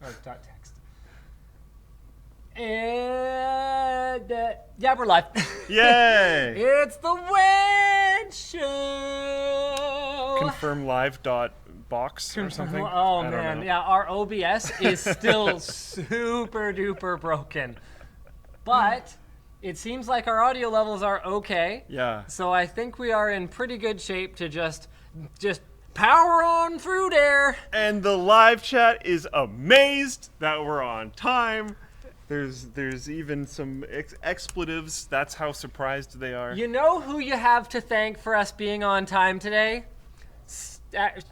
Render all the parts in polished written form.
or .text. And yeah, we're live. Yay! It's the WAN show. Confirm live.box or something. Oh I don't man, know. yeah, our OBS is still super duper broken, but it seems like our audio levels are okay. Yeah. So I think we are in pretty good shape to just power on through there. And the live chat is amazed that we're on time. There's even some expletives. That's how surprised they are. You know who you have to thank for us being on time today?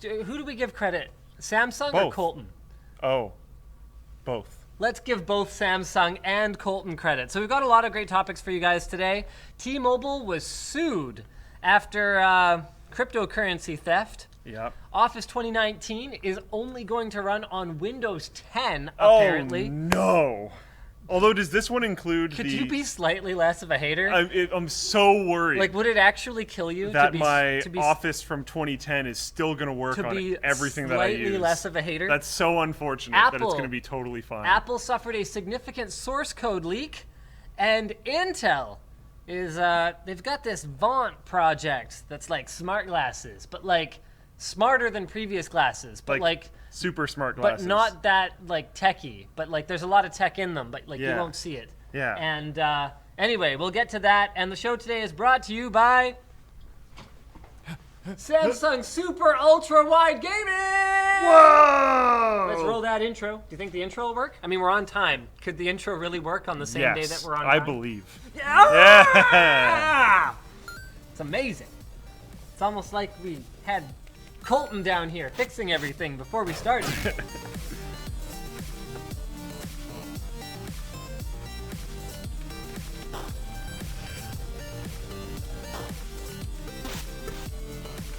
Who do we give credit? Samsung or Both. Colton? Oh, both. Let's give both Samsung and Colton credit. So we've got a lot of great topics for you guys today. T-Mobile was sued after cryptocurrency theft. Yep. Office 2019 is only going to run on Windows 10, apparently. Oh, no. Although, does this one include Could you be slightly less of a hater? I'm so worried. Like, would it actually kill you that to be, my to be, Office from 2010 is still going to work to on be everything that I use. slightly less of a hater? That's so unfortunate that it's going to be totally fine. Apple suffered a significant source code leak, and Intel is they've got this Vaunt project that's like smart glasses, but like smarter than previous glasses, but like super smart glasses. but not that like techie. But like there's a lot of tech in them, but like you won't see it. Yeah. And anyway, we'll get to that. And the show today is brought to you by Samsung Super Ultra Wide Gaming. Whoa! Let's roll that intro. Do you think the intro will work? I mean, we're on time. Could the intro really work on the same day that we're on time? I believe. Yeah! It's amazing. It's almost like we had Colton down here fixing everything before we started.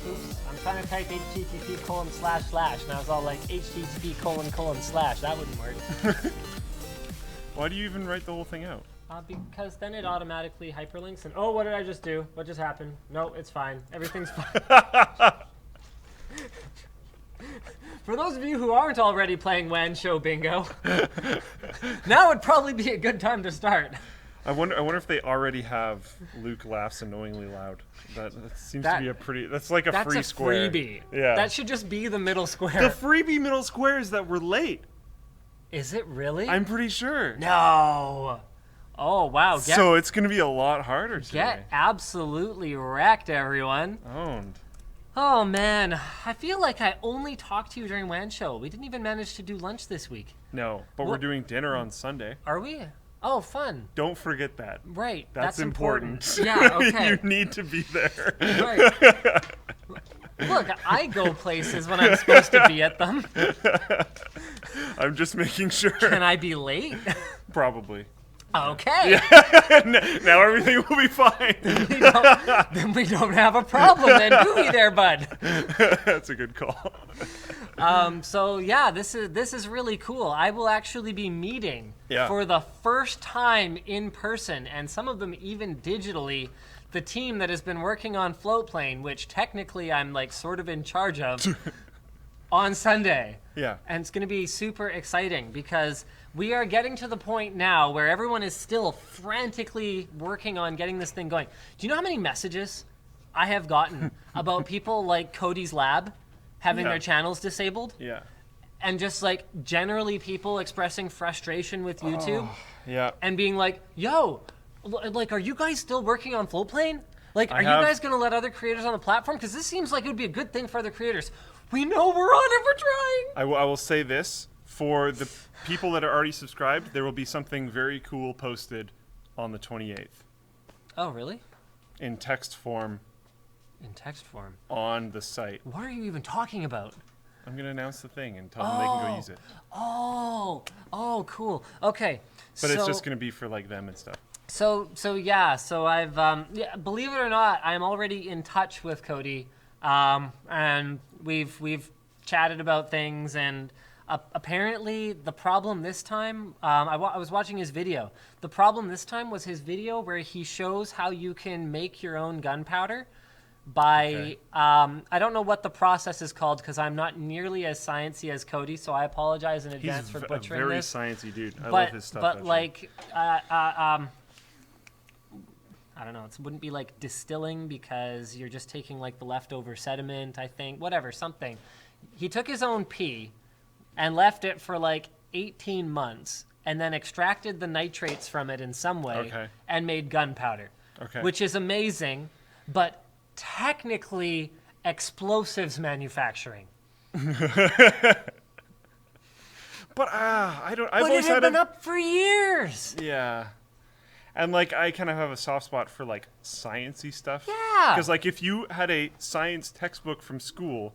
Oops, I'm trying to type http:// and I was all like http:// That wouldn't work. Why do you even write the whole thing out? Because then it automatically hyperlinks and oh, what did I just do? What just happened? No, it's fine. Everything's fine. For those of you who aren't already playing WAN Show Bingo, now would probably be a good time to start. I wonder if they already have Luke laughs annoyingly loud. That seems to be a pretty. That's like a free square. That's a freebie. Yeah. That should just be the middle square. The freebie middle square is that we're late. Is it really? I'm pretty sure. No. Oh wow. So it's gonna be a lot harder today. Get absolutely wrecked, everyone. Owned. Oh man, I feel like I only talked to you during WAN Show. We didn't even manage to do lunch this week. No, but we're doing dinner on Sunday. Are we? Oh, fun. Don't forget that. Right. That's important. Yeah, okay. You need to be there. Right. Look, I go places when I'm supposed to be at them. I'm just making sure. Can I be late? Probably. Okay. Now everything will be fine. Then we don't have a problem then, do we there, bud? That's a good call. So yeah, this is really cool. I will actually be meeting for the first time in person, and some of them even digitally, the team that has been working on Floatplane, which technically I'm like sort of in charge of, on Sunday. Yeah. And it's going to be super exciting because we are getting to the point now where everyone is still frantically working on getting this thing going. Do you know how many messages I have gotten about people like Cody's Lab having their channels disabled? Yeah. And just like generally people expressing frustration with YouTube. Yeah. And being like, yo, like, are you guys still working on Floatplane? Like, are you guys going to let other creators on the platform? Because this seems like it would be a good thing for other creators. We know we're on it, we're trying. I will say this. For the people that are already subscribed, there will be something very cool posted on the 28th. Oh, really? In text form. In text form. On the site. What are you even talking about? I'm going to announce the thing and tell them they can go use it. Oh, cool. Okay. But it's just going to be for like them and stuff. So I've, believe it or not, I'm already in touch with Cody. And we've chatted about things, and apparently the problem this time, I was watching his video. The problem this time was his video where he shows how you can make your own gunpowder by I don't know what the process is called because I'm not nearly as sciencey as Cody, so I apologize in advance for butchering a very this. sciencey dude. I love his stuff. But actually. like, I don't know. It wouldn't be like distilling because you're just taking like the leftover sediment. I think whatever something. He took his own pee and left it for like 18 months, and then extracted the nitrates from it in some way and made gunpowder, which is amazing, but technically explosives manufacturing. But I don't. But it had been up for years. Yeah, and like I kind of have a soft spot for like sciencey stuff. Yeah, because like if you had a science textbook from school,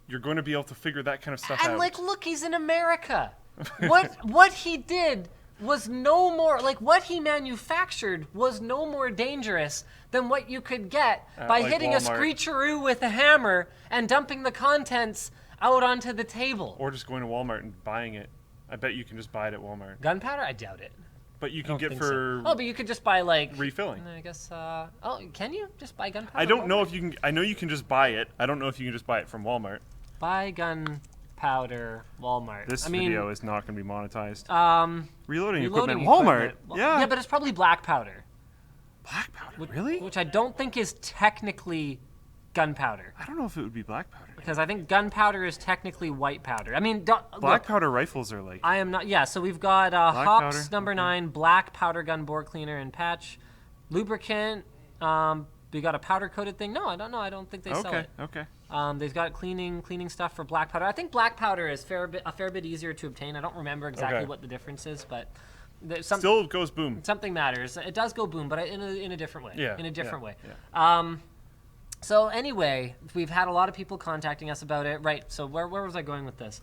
you're going to be able to figure that kind of stuff out. And like, look, he's in America. What he did was no more like what he manufactured was no more dangerous than what you could get by like hitting Walmart. a screecheroo with a hammer and dumping the contents out onto the table. Or just going to Walmart and buying it. I bet you can just buy it at Walmart. Gunpowder? I doubt it. But you can get for Oh, but you could just buy like refilling. I guess. Oh, can you just buy gunpowder? I don't know if you can. I know you can just buy it. I don't know if you can just buy it from Walmart. Buy gunpowder, Walmart. This video is not going to be monetized. Reloading equipment, Walmart. Yeah. Yeah, but it's probably black powder. Black powder, really? Which I don't think is technically gunpowder. I don't know if it would be black powder. Because I think gunpowder is technically white powder. I mean, black powder rifles are like. I am not. Yeah, so we've got Hops powder, #9, black powder gun bore cleaner and patch, lubricant. We got a powder coated thing. No, I don't know. I don't think they sell it. Okay. They've got cleaning stuff for black powder. I think black powder is a fair bit easier to obtain. I don't remember exactly what the difference is, but still goes boom. Something matters. It does go boom, but in a different way. Yeah. In a different way. Yeah. So anyway, we've had a lot of people contacting us about it. Right. So where was I going with this?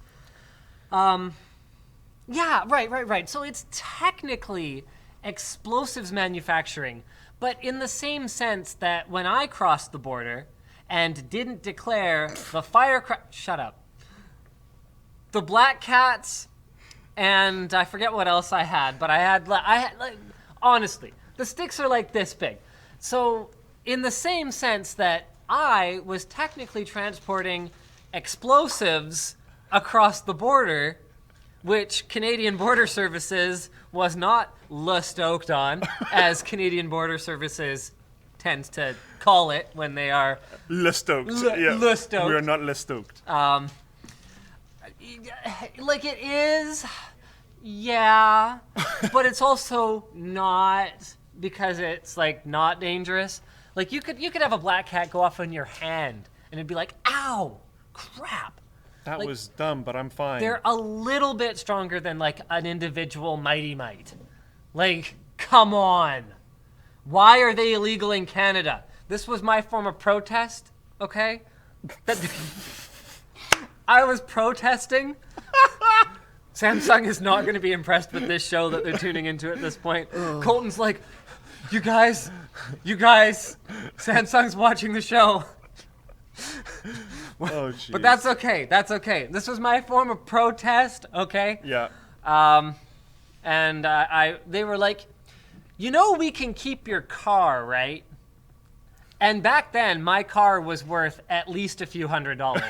Yeah. Right. So it's technically explosives manufacturing, but in the same sense that when I crossed the border and didn't declare the shut up. The black cats, and I forget what else I had, but I had like, honestly, the sticks are like this big. So in the same sense that I was technically transporting explosives across the border, which Canadian Border Services was not stoked on, as Canadian Border Services tends to call it when they are stoked. Stoked. We are not stoked. Like it is, yeah, but it's also not because it's like not dangerous. Like you could have a black cat go off on your hand and it'd be like, ow, crap. That like, was dumb, but I'm fine. They're a little bit stronger than like an individual mighty mite. Like, come on. Why are they illegal in Canada? This was my form of protest, okay? I was protesting. Samsung is not going to be impressed with this show that they're tuning into at this point. Colton's like, you guys, Samsung's watching the show. Oh, jeez. But that's okay. This was my form of protest, okay? Yeah. And they were like, you know we can keep your car, right? And back then, my car was worth at least a few $100s.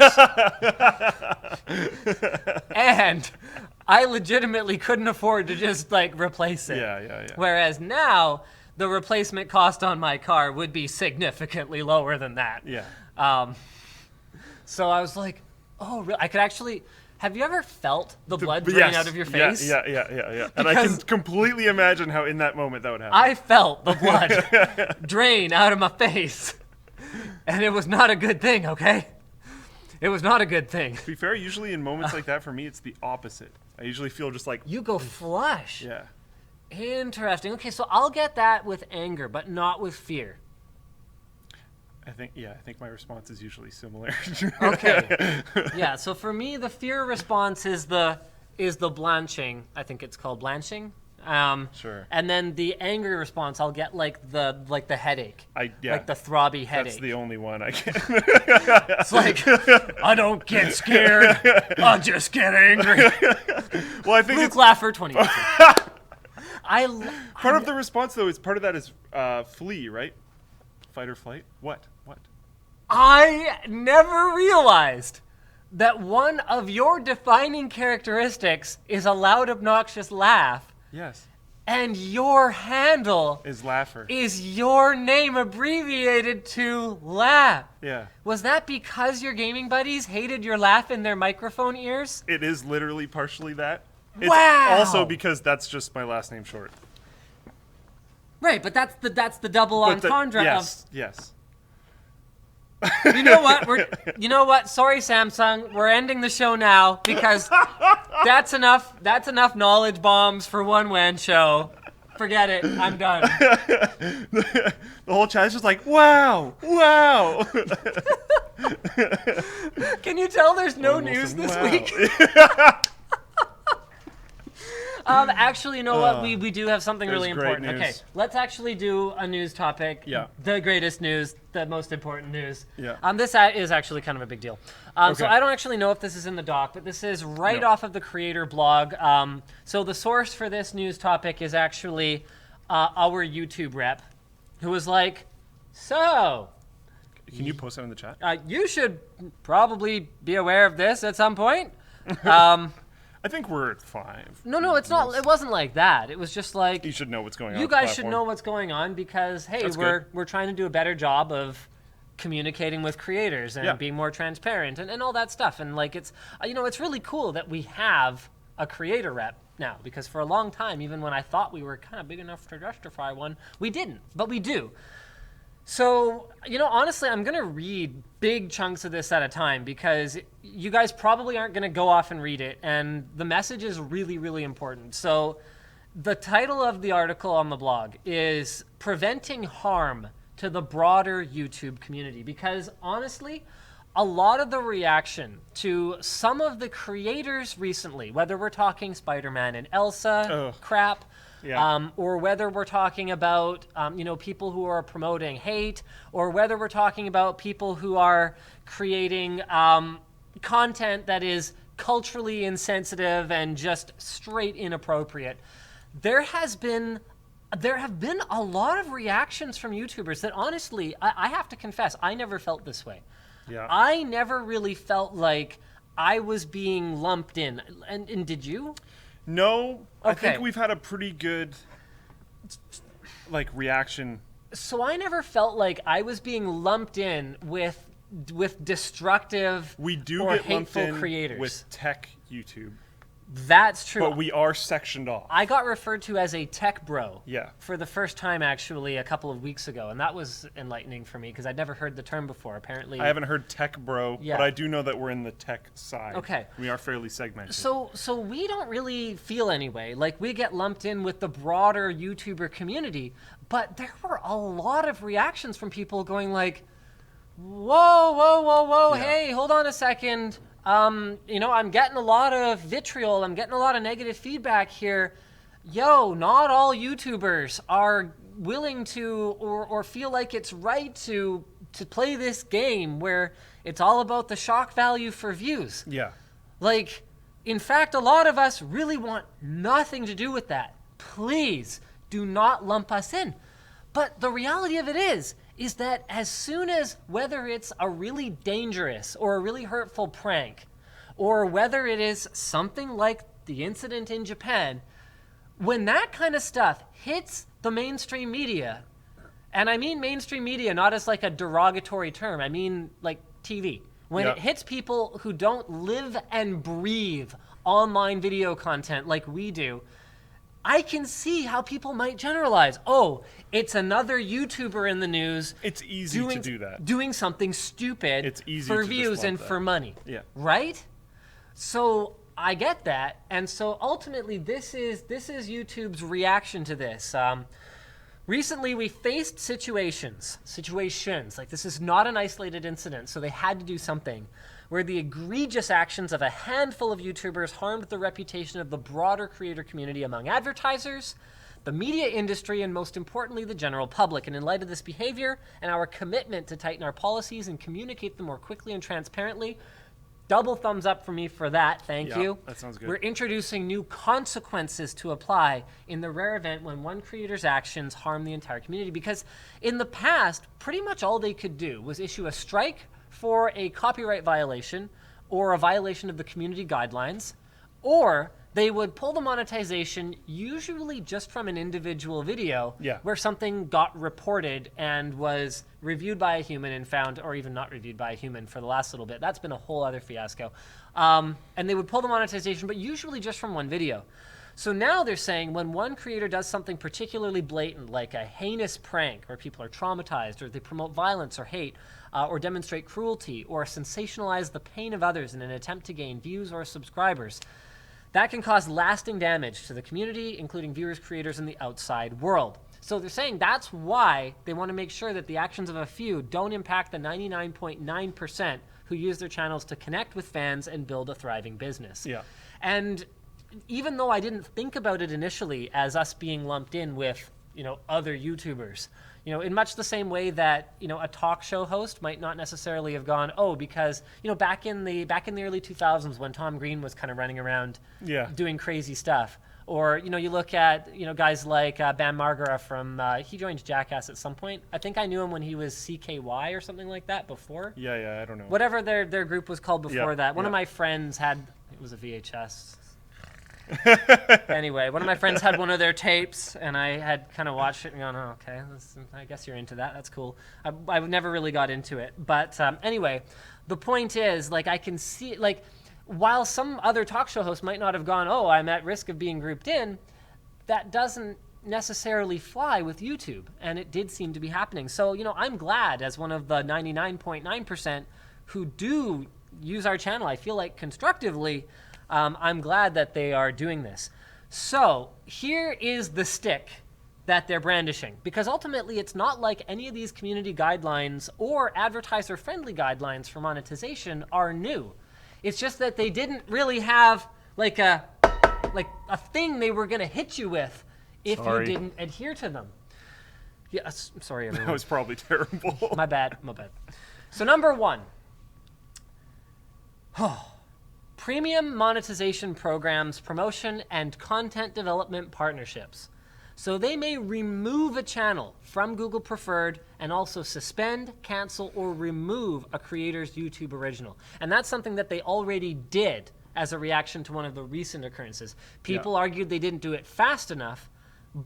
And I legitimately couldn't afford to just, like, replace it. Yeah. Whereas now, the replacement cost on my car would be significantly lower than that. Yeah. So I was like, oh, really? I could actually... Have you ever felt the blood drain out of your face? Yeah. And I can completely imagine how in that moment that would happen. I felt the blood drain out of my face. And it was not a good thing, okay? It was not a good thing. To be fair, usually in moments like that, for me, it's the opposite. I usually feel just like... You go flush. Yeah. Interesting. Okay, so I'll get that with anger, but not with fear. I think my response is usually similar. Okay. Yeah, so for me, the fear response is the blanching. I think it's called blanching. Sure. And then the angry response, I'll get like the headache. Like the throbby headache. That's the only one I get. It's like, I don't get scared. I just get angry. Well, I think Luke it's... Laffer, 2018. Part of the response, though, is part of that is flee, right? Fight or flight? What? I never realized that one of your defining characteristics is a loud, obnoxious laugh. Yes. And your handle is Laugher. Is your name abbreviated to Laugh? Yeah. Was that because your gaming buddies hated your laugh in their microphone ears? It is literally partially that. It's wow. Also because that's just my last name short. Right, but that's the double entendre yes, Yes. You know what? Sorry, Samsung. We're ending the show now because that's enough knowledge bombs for one WAN show. Forget it. I'm done. The whole chat is just like, wow. Can you tell there's no news this week? Actually, you know what? We do have something really important. News. Okay, let's actually do a news topic. Yeah. The greatest news, the most important news. Yeah. This is actually kind of a big deal. Okay. So I don't actually know if this is in the doc, but this is right off of the creator blog. So the source for this news topic is actually our YouTube rep, who was like, so... Can you post that in the chat? You should probably be aware of this at some point. I think we're at 5. No, it's not. It wasn't like that. It was just like you should know what's going on. You guys should know what's going on because hey, we're trying to do a better job of communicating with creators and being more transparent and all that stuff. And like it's it's really cool that we have a creator rep now because for a long time, even when I thought we were kind of big enough to justify one, we didn't, but we do. So, honestly, I'm going to read big chunks of this at a time because you guys probably aren't going to go off and read it. And the message is really, really important. So the title of the article on the blog is Preventing Harm to the Broader YouTube Community. Because honestly, a lot of the reaction to some of the creators recently, whether we're talking Spider-Man and Elsa crap, or whether we're talking about people who are promoting hate, or whether we're talking about people who are creating content that is culturally insensitive and just straight inappropriate. There have been a lot of reactions from YouTubers that honestly, I have to confess, I never felt this way. Yeah. I never really felt like I was being lumped in. And did you? No, okay. I think we've had a pretty good reaction. So I never felt like I was being lumped in with destructive or hateful creators. With tech YouTube. That's true. But we are sectioned off. I got referred to as a tech bro for the first time actually a couple of weeks ago, and that was enlightening for me because I'd never heard the term before. Apparently, I haven't heard tech bro, but I do know that we're in the tech side. Okay. We are fairly segmented. So we don't really feel anyway like we get lumped in with the broader YouTuber community, but there were a lot of reactions from people going like, whoa, hey, hold on a second. I'm getting a lot of vitriol. I'm getting a lot of negative feedback here. Not all YouTubers are willing to or feel like it's right to play this game where it's all about the shock value for views. Yeah. In fact, a lot of us really want nothing to do with that. Please do not lump us in. But the reality of it is that as soon as, whether it's a really dangerous or a really hurtful prank, or whether it is something like the incident in Japan, when that kind of stuff hits the mainstream media, and I mean mainstream media not as like a derogatory term, I mean like TV. When it hits people who don't live and breathe online video content like we do, I can see how people might generalize. Oh, it's another YouTuber in the news. It's easy to do that. Doing something stupid for views and for money. Yeah. Right? So I get that. And so ultimately this is YouTube's reaction to this. Recently we faced situations, like this is not an isolated incident, so they had to do something, where the egregious actions of a handful of YouTubers harmed the reputation of the broader creator community among advertisers, the media industry, and most importantly, the general public. And in light of this behavior and our commitment to tighten our policies and communicate them more quickly and transparently, Double thumbs up for me for that. Thank you. That sounds good. We're introducing new consequences to apply in the rare event when one creator's actions harm the entire community. Because in the past, pretty much all they could do was issue a strike for a copyright violation or a violation of the community guidelines, or they would pull the monetization usually just from an individual video where something got reported and was reviewed by a human and found, or even not reviewed by a human for the last little bit. That's been a whole other fiasco. And they would pull the monetization, but usually just from one video. So now they're saying when one creator does something particularly blatant, like a heinous prank where people are traumatized, or they promote violence or hate, or demonstrate cruelty, or sensationalize the pain of others in an attempt to gain views or subscribers, that can cause lasting damage to the community, including viewers, creators, and the outside world. So they're saying that's why they want to make sure that the actions of a few don't impact the 99.9% who use their channels to connect with fans and build a thriving business. And even though I didn't think about it initially as us being lumped in with, other YouTubers, in much the same way that, a talk show host might not necessarily have gone, because, back in the early 2000s when Tom Green was kind of running around doing crazy stuff. Or, you look at, guys like Bam Margera from, he joined Jackass at some point. I think I knew him when he was CKY or something like that before. I don't know. Whatever their group was called before that. One of my friends had, it was a VHS. Anyway, one of my friends had one of their tapes, and I had kind of watched it and gone, oh, okay, I guess you're into that. That's cool. I never really got into it. But anyway, the point is, I can see, while some other talk show hosts might not have gone, oh, I'm at risk of being grouped in, that doesn't necessarily fly with YouTube, and it did seem to be happening. So, I'm glad, as one of the 99.9% who do use our channel, I feel like constructively, I'm glad that they are doing this. So here is the stick that they're brandishing, because ultimately it's not like any of these community guidelines or advertiser-friendly guidelines for monetization are new. It's just that they didn't really have a thing they were going to hit you with if you didn't adhere to them. Yeah, sorry, everyone. That was probably terrible. My bad. So number 1. Premium monetization programs, promotion, and content development partnerships. So they may remove a channel from Google Preferred and also suspend, cancel, or remove a creator's YouTube original. And that's something that they already did as a reaction to one of the recent occurrences. People argued they didn't do it fast enough,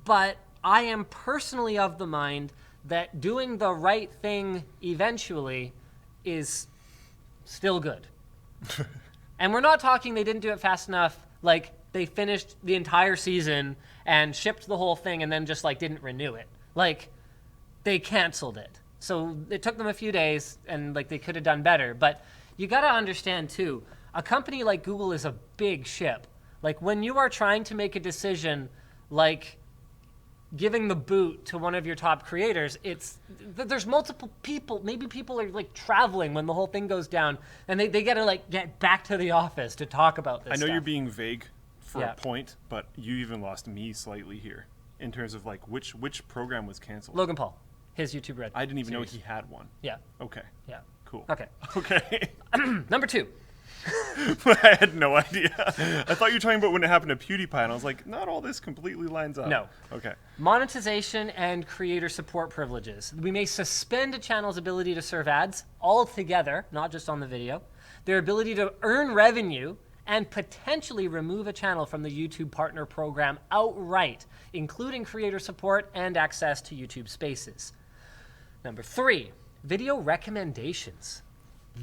but I am personally of the mind that doing the right thing eventually is still good. And we're not talking they didn't do it fast enough, like they finished the entire season and shipped the whole thing and then just didn't renew it. They canceled it. So it took them a few days and they could have done better. But you got to understand too, a company like Google is a big ship. When you are trying to make a decision giving the boot to one of your top creators, there's multiple people. Maybe people are traveling when the whole thing goes down, and they gotta get back to the office to talk about this. I know stuff. you're being vague for a point, but you even lost me slightly here in terms of which program was canceled. Logan Paul, his YouTube Red. I didn't even series. know he had one. Yeah. Okay. Yeah. Cool. Okay. Number 2. I had no idea. I thought you were talking about when it happened to PewDiePie, and I was like, not all this completely lines up. No. Okay. Monetization and creator support privileges. We may suspend a channel's ability to serve ads altogether, not just on the video, their ability to earn revenue, and potentially remove a channel from the YouTube Partner Program outright, including creator support and access to YouTube Spaces. Number 3, video recommendations.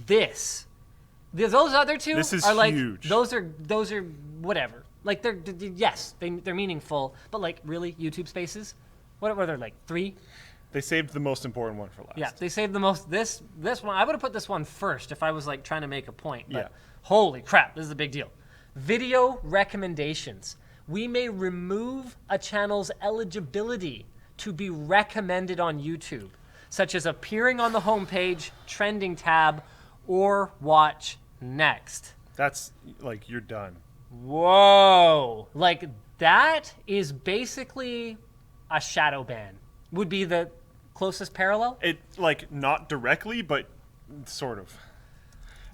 Those other two this is are huge. Those are whatever. They're meaningful, but really YouTube Spaces? What were there 3? They saved the most important one for last. Yeah, they saved the most. This one, I would have put this one first if I was trying to make a point. But holy crap, this is a big deal. Video recommendations. We may remove a channel's eligibility to be recommended on YouTube, such as appearing on the homepage, trending tab, or watch next. That's you're done. Whoa. That is basically a shadow ban. Would be the closest parallel? It not directly, but sort of.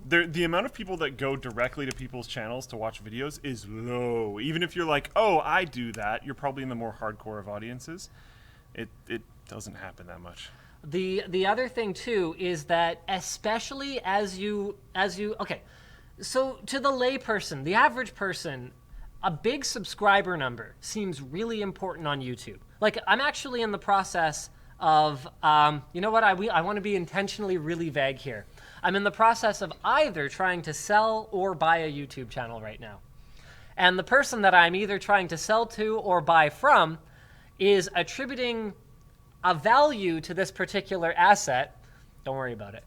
The amount of people that go directly to people's channels to watch videos is low. Even if you're like, oh, I do that, you're probably in the more hardcore of audiences. It doesn't happen that much. The other thing too is that especially as you okay, so to the layperson, the average person, a big subscriber number seems really important on YouTube. Like, I'm actually in the process of, you know what, I want to be intentionally really vague here. I'm in the process of either trying to sell or buy a YouTube channel right now. And the person that I'm either trying to sell to or buy from is attributing a value to this particular asset. Don't worry about it.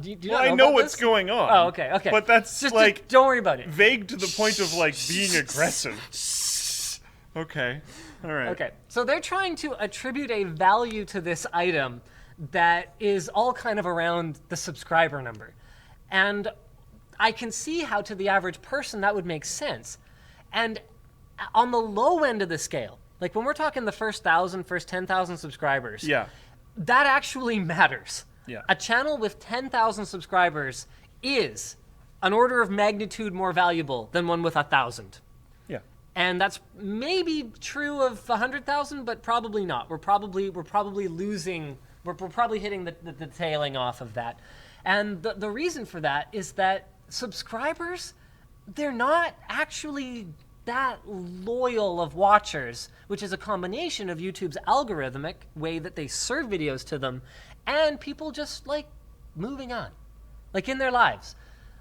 Do you well, I know what's going on. Oh, okay. But that's just don't worry about it. Vague to the point of like being aggressive. Okay. All right. Okay. So they're trying to attribute a value to this item that is all kind of around the subscriber number. And I can see how to the average person that would make sense. And on the low end of the scale, like when we're talking the first 1,000, first 10,000 subscribers, yeah, that actually matters. Yeah. A channel with 10,000 subscribers is an order of magnitude more valuable than one with 1,000. Yeah. And that's maybe true of 100,000, but probably not. We're probably losing. We're probably hitting the tailing off of that. And the reason for that is that subscribers, they're not actually that loyal of watchers, which is a combination of YouTube's algorithmic way that they serve videos to them and people just like moving on, like in their lives.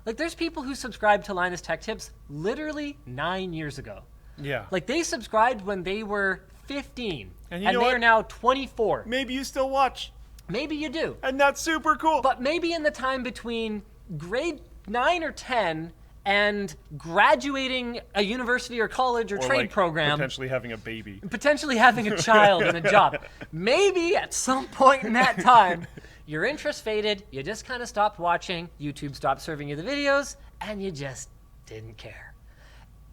Like there's people who subscribed to Linus Tech Tips literally 9 years ago. Yeah. Like they subscribed when they were 15 and they are now 24. Maybe you still watch. Maybe you do. And that's super cool. But maybe in the time between grade 9 or 10 and graduating a university or college or trade like program. Potentially having a baby. Potentially having a child and a job. Maybe at some point in that time, your interest faded, you just kind of stopped watching, YouTube stopped serving you the videos, and you just didn't care.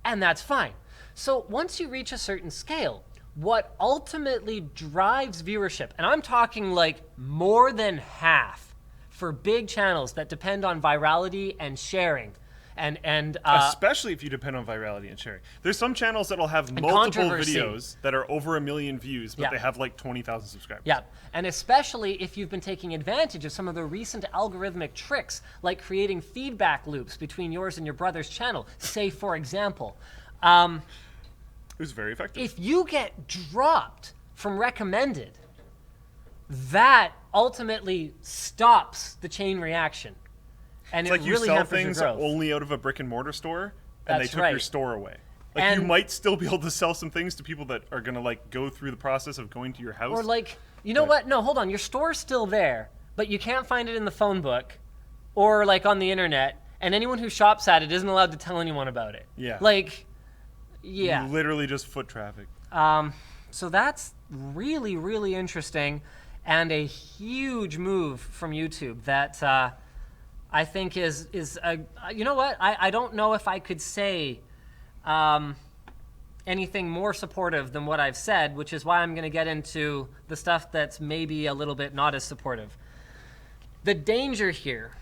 And that's fine. So once you reach a certain scale, what ultimately drives viewership, and I'm talking like more than half for big channels that depend on virality and sharing, and especially if you depend on virality and sharing. There's some channels that'll have multiple videos that are over 1 million views, but they have like 20,000 subscribers. Yeah, and especially if you've been taking advantage of some of the recent algorithmic tricks, like creating feedback loops between yours and your brother's channel. Say, for example, it was very effective. If you get dropped from recommended, that ultimately stops the chain reaction. And it's like really you sell things your growth. only out of a brick and mortar store, and That's they took right. your store away. Like And you might still be able to sell some things to people that are gonna like go through the process of going to your house. Or like, you know what? No, hold on. Your store's still there, but you can't find it in the phone book or like on the internet, and anyone who shops at it isn't allowed to tell anyone about it. Yeah. Like, yeah. Literally just foot traffic. So that's really, really interesting and a huge move from YouTube that I think is you know what? I don't know if I could say anything more supportive than what I've said, which is why I'm going to get into the stuff that's maybe a little bit not as supportive. The danger here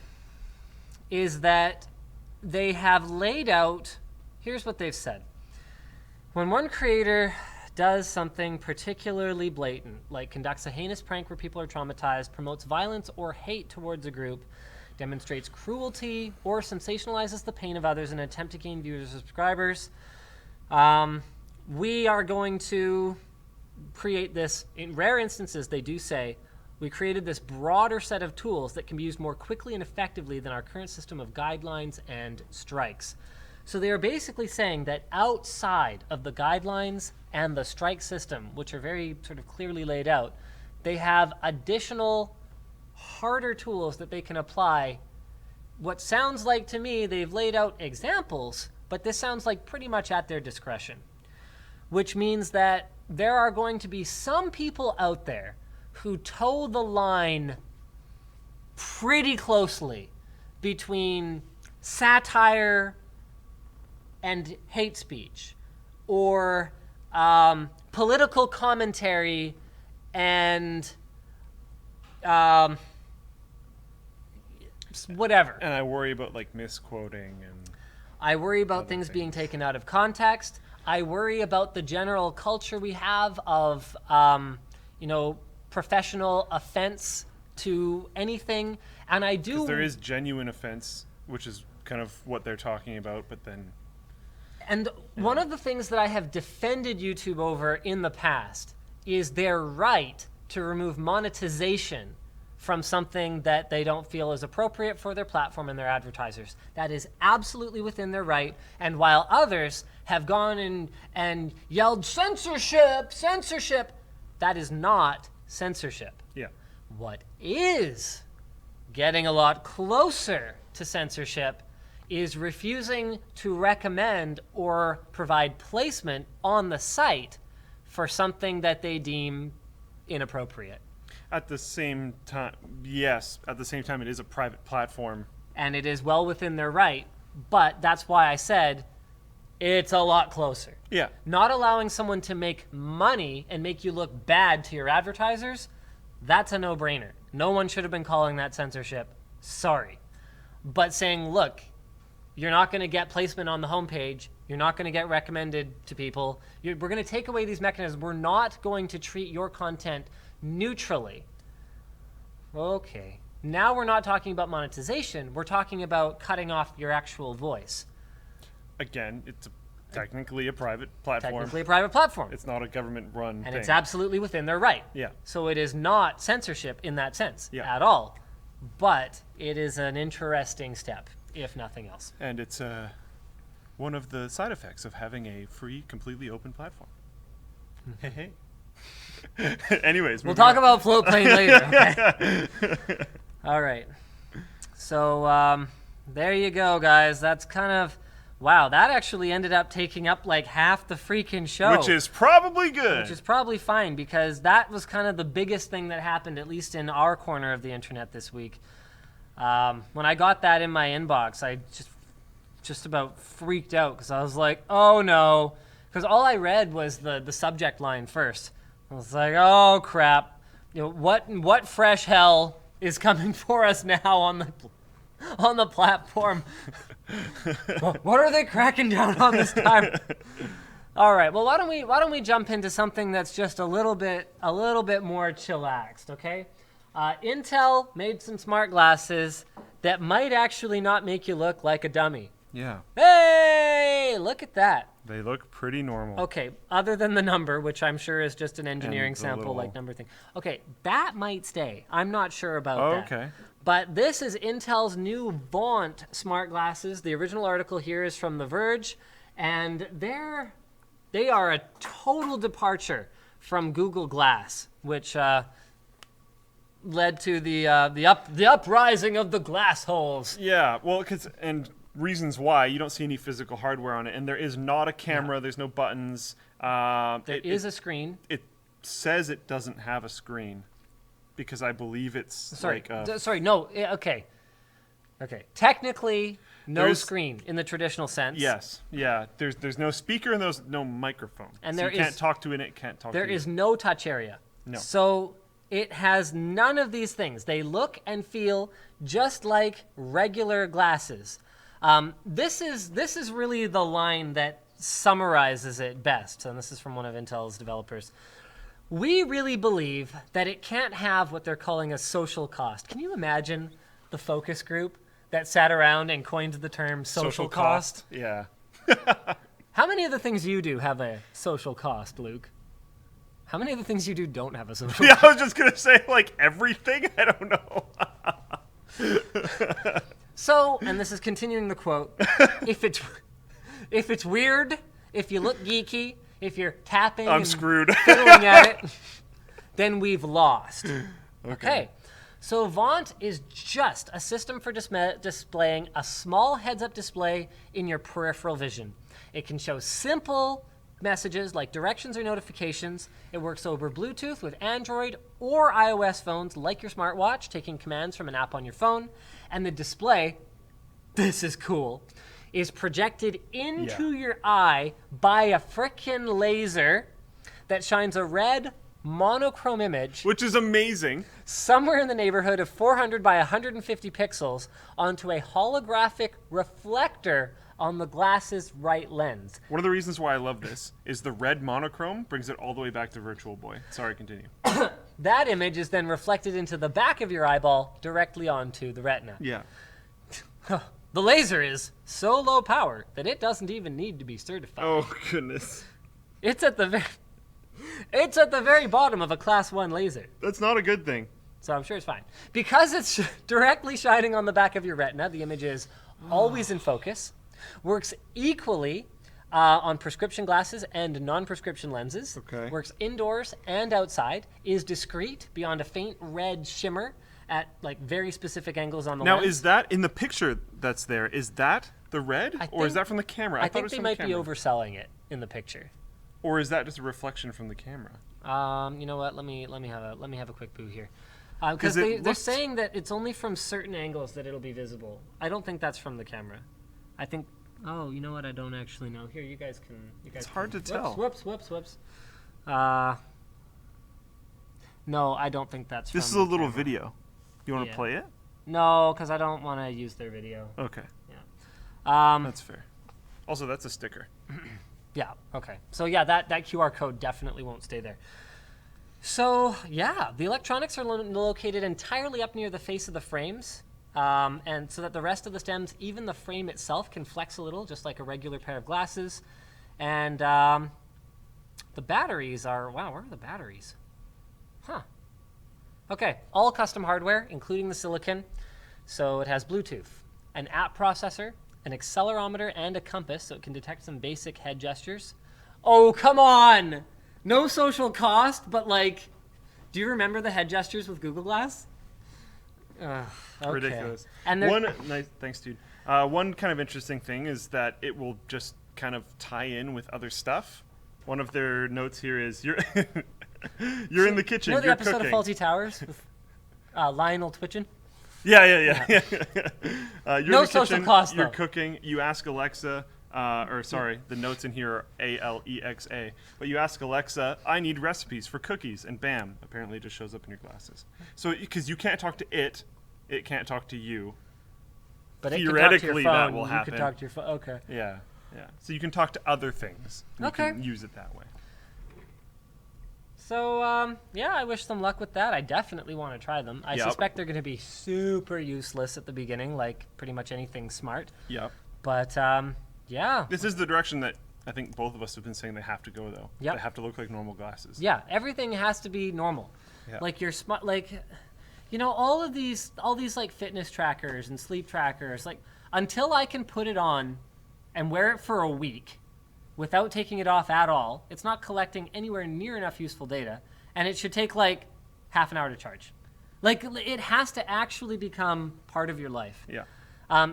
is that they have laid out, here's what they've said. When one creator does something particularly blatant, like conducts a heinous prank where people are traumatized, promotes violence or hate towards a group, demonstrates cruelty, or sensationalizes the pain of others in an attempt to gain viewers or subscribers, we are going to create this. In rare instances, they do say, we created this broader set of tools that can be used more quickly and effectively than our current system of guidelines and strikes. So they are basically saying that outside of the guidelines and the strike system, which are very sort of clearly laid out, they have additional harder tools that they can apply. What sounds like to me, they've laid out examples, but this sounds like pretty much at their discretion, which means that there are going to be some people out there who toe the line pretty closely between satire and hate speech, or political commentary and whatever. And I worry about like misquoting and I worry about things being taken out of context. I worry about the general culture we have of, professional offense to anything. And I do... 'Cause there is genuine offense, which is kind of what they're talking about, but then... And one of the things that I have defended YouTube over in the past is their right to remove monetization from something that they don't feel is appropriate for their platform and their advertisers. That is absolutely within their right. And while others have gone and yelled, censorship, censorship, that is not censorship. Yeah. What is getting a lot closer to censorship is refusing to recommend or provide placement on the site for something that they deem inappropriate. At the same time, yes, at the same time, it is a private platform. And it is well within their right, but that's why I said it's a lot closer. Yeah. Not allowing someone to make money and make you look bad to your advertisers, that's a no-brainer. No one should have been calling that censorship. Sorry. But saying, look, you're not going to get placement on the homepage. You're not going to get recommended to people. We're going to take away these mechanisms. We're not going to treat your content neutrally. Okay. Now we're not talking about monetization. We're talking about cutting off your actual voice. Again, it's technically a private platform. Technically a private platform. It's not a government-run thing. And it's absolutely within their right. Yeah. So it is not censorship in that sense Yeah. at all. But it is an interesting step, if nothing else. And it's one of the side effects of having a free, completely open platform. Hey. Anyways, we'll talk about Floatplane later. Okay? All right. So there you go, guys. That's kind of... Wow, that actually ended up taking up like half the freaking show. Which is probably good. Which is probably fine, because that was kind of the biggest thing that happened, at least in our corner of the internet this week. When I got that in my inbox, I just about freaked out, because I was like, oh no. Because all I read was the subject line first. I was like, oh crap. What fresh hell is coming for us now on the platform? What are they cracking down on this time? All right. Well, why don't we jump into something that's just a little bit more chillaxed, okay? Intel made some smart glasses that might actually not make you look like a dummy. Yeah. Hey, look at that. They look pretty normal. Okay, other than the number, which I'm sure is just an engineering sample like number thing. Okay, that might stay. I'm not sure about that. Okay. But this is Intel's new Vaunt smart glasses. The original article here is from The Verge, and they are a total departure from Google Glass, which led to the uprising of the glass holes. Yeah, well, and reasons why you don't see any physical hardware on it, and there is not a camera. There's no buttons. There is a screen. It says it doesn't have a screen. Because I believe it's okay. Technically, no screen in the traditional sense. Yes, yeah. There's no speaker and there's no microphone. And so you can't talk to it, it can't talk to you. There is no touch area. No. So it has none of these things. They look and feel just like regular glasses. This is really the line that summarizes it best, and this is from one of Intel's developers. We really believe that it can't have what they're calling a social cost. Can you imagine the focus group that sat around and coined the term social cost? Yeah. How many of the things you do have a social cost, Luke? How many of the things you do don't have a social cost? Yeah, I was just going to say, like, everything? I don't know. So, and this is continuing the quote, if it's weird, if you look geeky, if you're tapping I'm and screwed. fiddling at it, then we've lost. Okay. So Vaunt is just a system for displaying a small heads-up display in your peripheral vision. It can show simple messages like directions or notifications. It works over Bluetooth with Android or iOS phones like your smartwatch, taking commands from an app on your phone. And the display, this is cool, is projected into your eye by a frickin' laser that shines a red, monochrome image, which is amazing, somewhere in the neighborhood of 400 by 150 pixels onto a holographic reflector on the glass's right lens. One of the reasons why I love this is the red monochrome brings it all the way back to Virtual Boy. Sorry, continue. That image is then reflected into the back of your eyeball directly onto the retina. Yeah. The laser is so low power that it doesn't even need to be certified. Oh, goodness. It's at the very bottom of a Class 1 laser. That's not a good thing. So I'm sure it's fine. Because it's directly shining on the back of your retina, the image is always in focus, works equally on prescription glasses and non-prescription lenses, works indoors and outside, is discreet beyond a faint red shimmer at like very specific angles on the lens. Now, is that in the picture that's there? Is that the red, or is that from the camera? I think they might be overselling it in the picture. Or is that just a reflection from the camera? You know what? Let me have a quick poo here, because they're saying that it's only from certain angles that it'll be visible. I don't think that's from the camera. I think. Oh, you know what? I don't actually know. Here, you guys can. It's hard to tell. Whoops. No, I don't think that's. This is a little video. You want to play it? No, because I don't want to use their video. Okay. Yeah. That's fair. Also, that's a sticker. Yeah. Okay. So yeah, that QR code definitely won't stay there. So yeah, the electronics are located entirely up near the face of the frames, and so that the rest of the stems, even the frame itself, can flex a little, just like a regular pair of glasses. And the batteries are Where are the batteries? Huh. Okay, all custom hardware, including the silicon. So it has Bluetooth, an app processor, an accelerometer, and a compass, so it can detect some basic head gestures. Oh, come on! No social cost, but like, do you remember the head gestures with Google Glass? Okay. Ridiculous. And thanks, dude. One kind of interesting thing is that it will just kind of tie in with other stuff. One of their notes here is you're in the kitchen. You know the you're episode cooking. of Faulty Towers with Lionel twitching? Yeah. You're No in the social kitchen, cost, You're though. cooking. You ask Alexa, the notes in here are Alexa. But you ask Alexa, I need recipes for cookies, and bam, apparently it just shows up in your glasses. So because you can't talk to it can't talk to you. But theoretically, it can talk to your phone. that will happen. You could talk to your phone. Okay. Yeah. So you can talk to other things. And Okay. You can use it that way. So, yeah, I wish them luck with that. I definitely want to try them. I suspect they're going to be super useless at the beginning, like pretty much anything smart. Yep. But, yeah. This is the direction that I think both of us have been saying they have to go, though. Yep. They have to look like normal glasses. Yeah, everything has to be normal. Yeah. Like your smart, like, you know, all these like fitness trackers and sleep trackers, like until I can put it on and wear it for a week without taking it off at all, it's not collecting anywhere near enough useful data, and it should take like half an hour to charge. Like, it has to actually become part of your life. Yeah.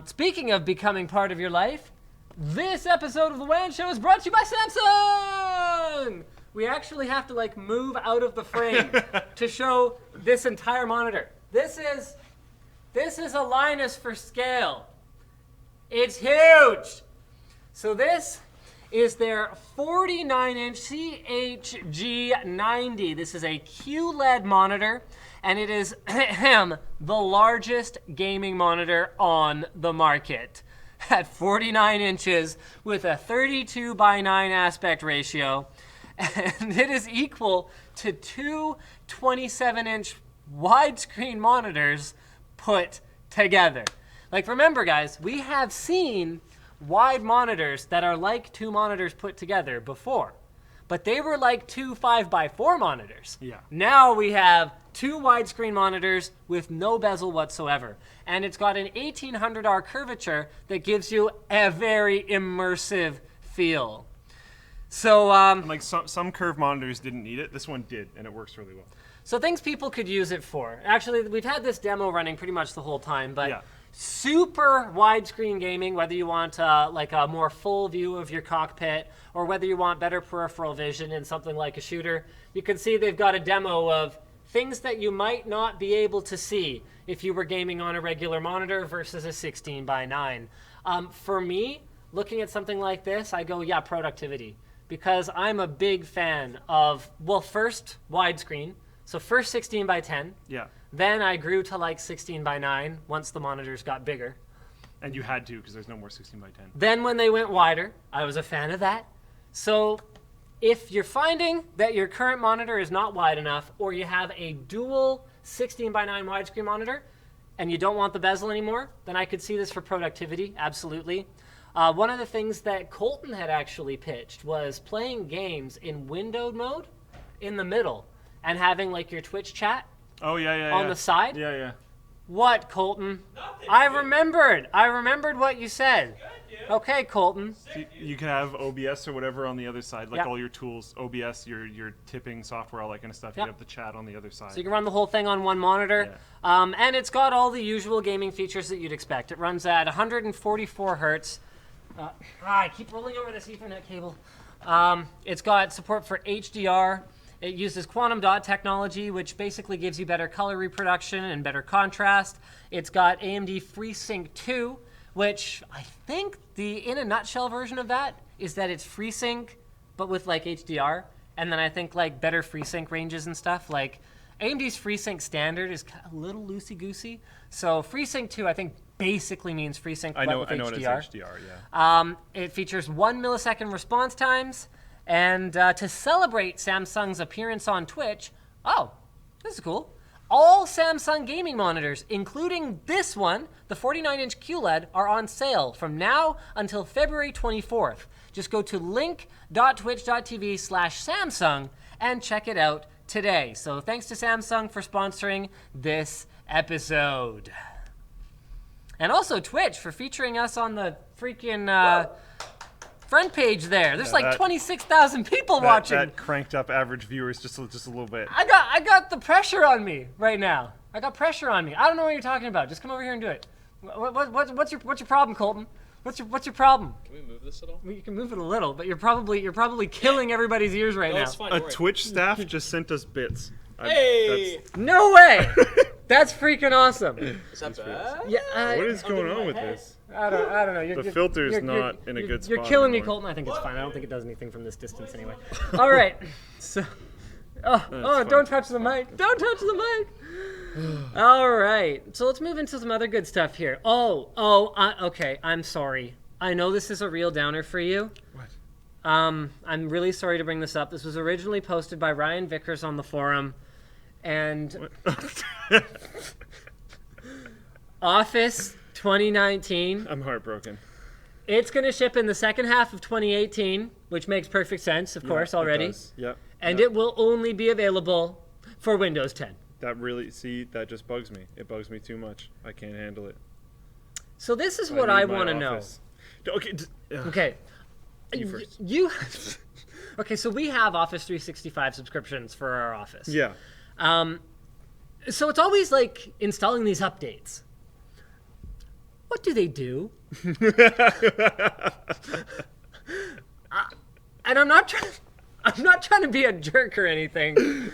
Speaking of becoming part of your life, this episode of the WAN Show is brought to you by Samsung! We actually have to like move out of the frame to show this entire monitor. This is a Linus for scale. It's huge! So this is their 49-inch CHG90. This is a QLED monitor, and it is the largest gaming monitor on the market at 49 inches with a 32:9 aspect ratio, and it is equal to two 27-inch widescreen monitors put together. Like, remember, guys, we have seen wide monitors that are like two monitors put together before, but they were like two 5x4 monitors. Yeah. Now we have two widescreen monitors with no bezel whatsoever, and it's got an 1800R curvature that gives you a very immersive feel. So, like some curved monitors didn't need it. This one did, and it works really well. So things people could use it for. Actually, we've had this demo running pretty much the whole time, but Yeah. super widescreen gaming, whether you want like a more full view of your cockpit or whether you want better peripheral vision in something like a shooter, you can see they've got a demo of things that you might not be able to see if you were gaming on a regular monitor versus a 16:9. For me, looking at something like this, I go, yeah, productivity. because I'm a big fan of, well, first widescreen. So first 16 by 10. Yeah. Then I grew to like 16 by 9 once the monitors got bigger. And you had to because there's no more 16 by 10. Then when they went wider, I was a fan of that. So if you're finding that your current monitor is not wide enough, or you have a dual 16 by 9 widescreen monitor and you don't want the bezel anymore, then I could see this for productivity, absolutely. One of the things that Colton had actually pitched was playing games in windowed mode in the middle and having like your Twitch chat on the side. Yeah. What, Colton? Nothing, I remembered what you said. Good, dude. Okay, Colton. You can have OBS or whatever on the other side, like all your tools, OBS, your tipping software, all that kind of stuff. You have the chat on the other side. So you can run the whole thing on one monitor. Yeah. And it's got all the usual gaming features that you'd expect. It runs at 144 hertz. I keep rolling over this Ethernet cable. It's got support for HDR. It uses quantum dot technology, which basically gives you better color reproduction and better contrast. It's got AMD FreeSync 2, which I think the in a nutshell version of that is that it's FreeSync, but with like HDR. And then I think like better FreeSync ranges and stuff. Like AMD's FreeSync standard is a little loosey-goosey. So FreeSync 2, I think, basically means FreeSync with HDR. I know it's HDR, yeah. It features 1 millisecond response times. And to celebrate Samsung's appearance on Twitch, oh, this is cool. All Samsung gaming monitors, including this one, the 49-inch QLED, are on sale from now until February 24th. Just go to link.twitch.tv/Samsung and check it out today. So thanks to Samsung for sponsoring this episode. And also Twitch for featuring us on the freaking front page there. There's like 26,000 people watching. That cranked up average viewers just a little bit. I got the pressure on me right now. I got pressure on me. I don't know what you're talking about. Just come over here and do it. What's your problem, Colton? What's your problem? Can we move this at all? Well, you can move it a little, but you're probably killing everybody's ears right now. It's fine, A Twitch staff just sent us bits. Hey! No way! That's freaking awesome. Is that bad? Yeah. What is going on with this? I don't know. The filter's not in a good spot. You're killing me, anymore. Colton. I think it's fine. I don't think it does anything from this distance anyway. All right. So, don't touch the mic. Don't touch the mic. All right. So let's move into some other good stuff here. Okay. I'm sorry. I know this is a real downer for you. What? I'm really sorry to bring this up. This was originally posted by Ryan Vickers on the forum, and Office 2019. I'm heartbroken. It's going to ship in the second half of 2018, which makes perfect sense, of course, already. It does. Yep. And it will only be available for Windows 10. That just bugs me. It bugs me too much. I can't handle it. So this is what I want to know. Okay. Okay. You first. Okay, so we have Office 365 subscriptions for our office. Yeah. So it's always like installing these updates. What do they do? And I'm not trying to be a jerk or anything,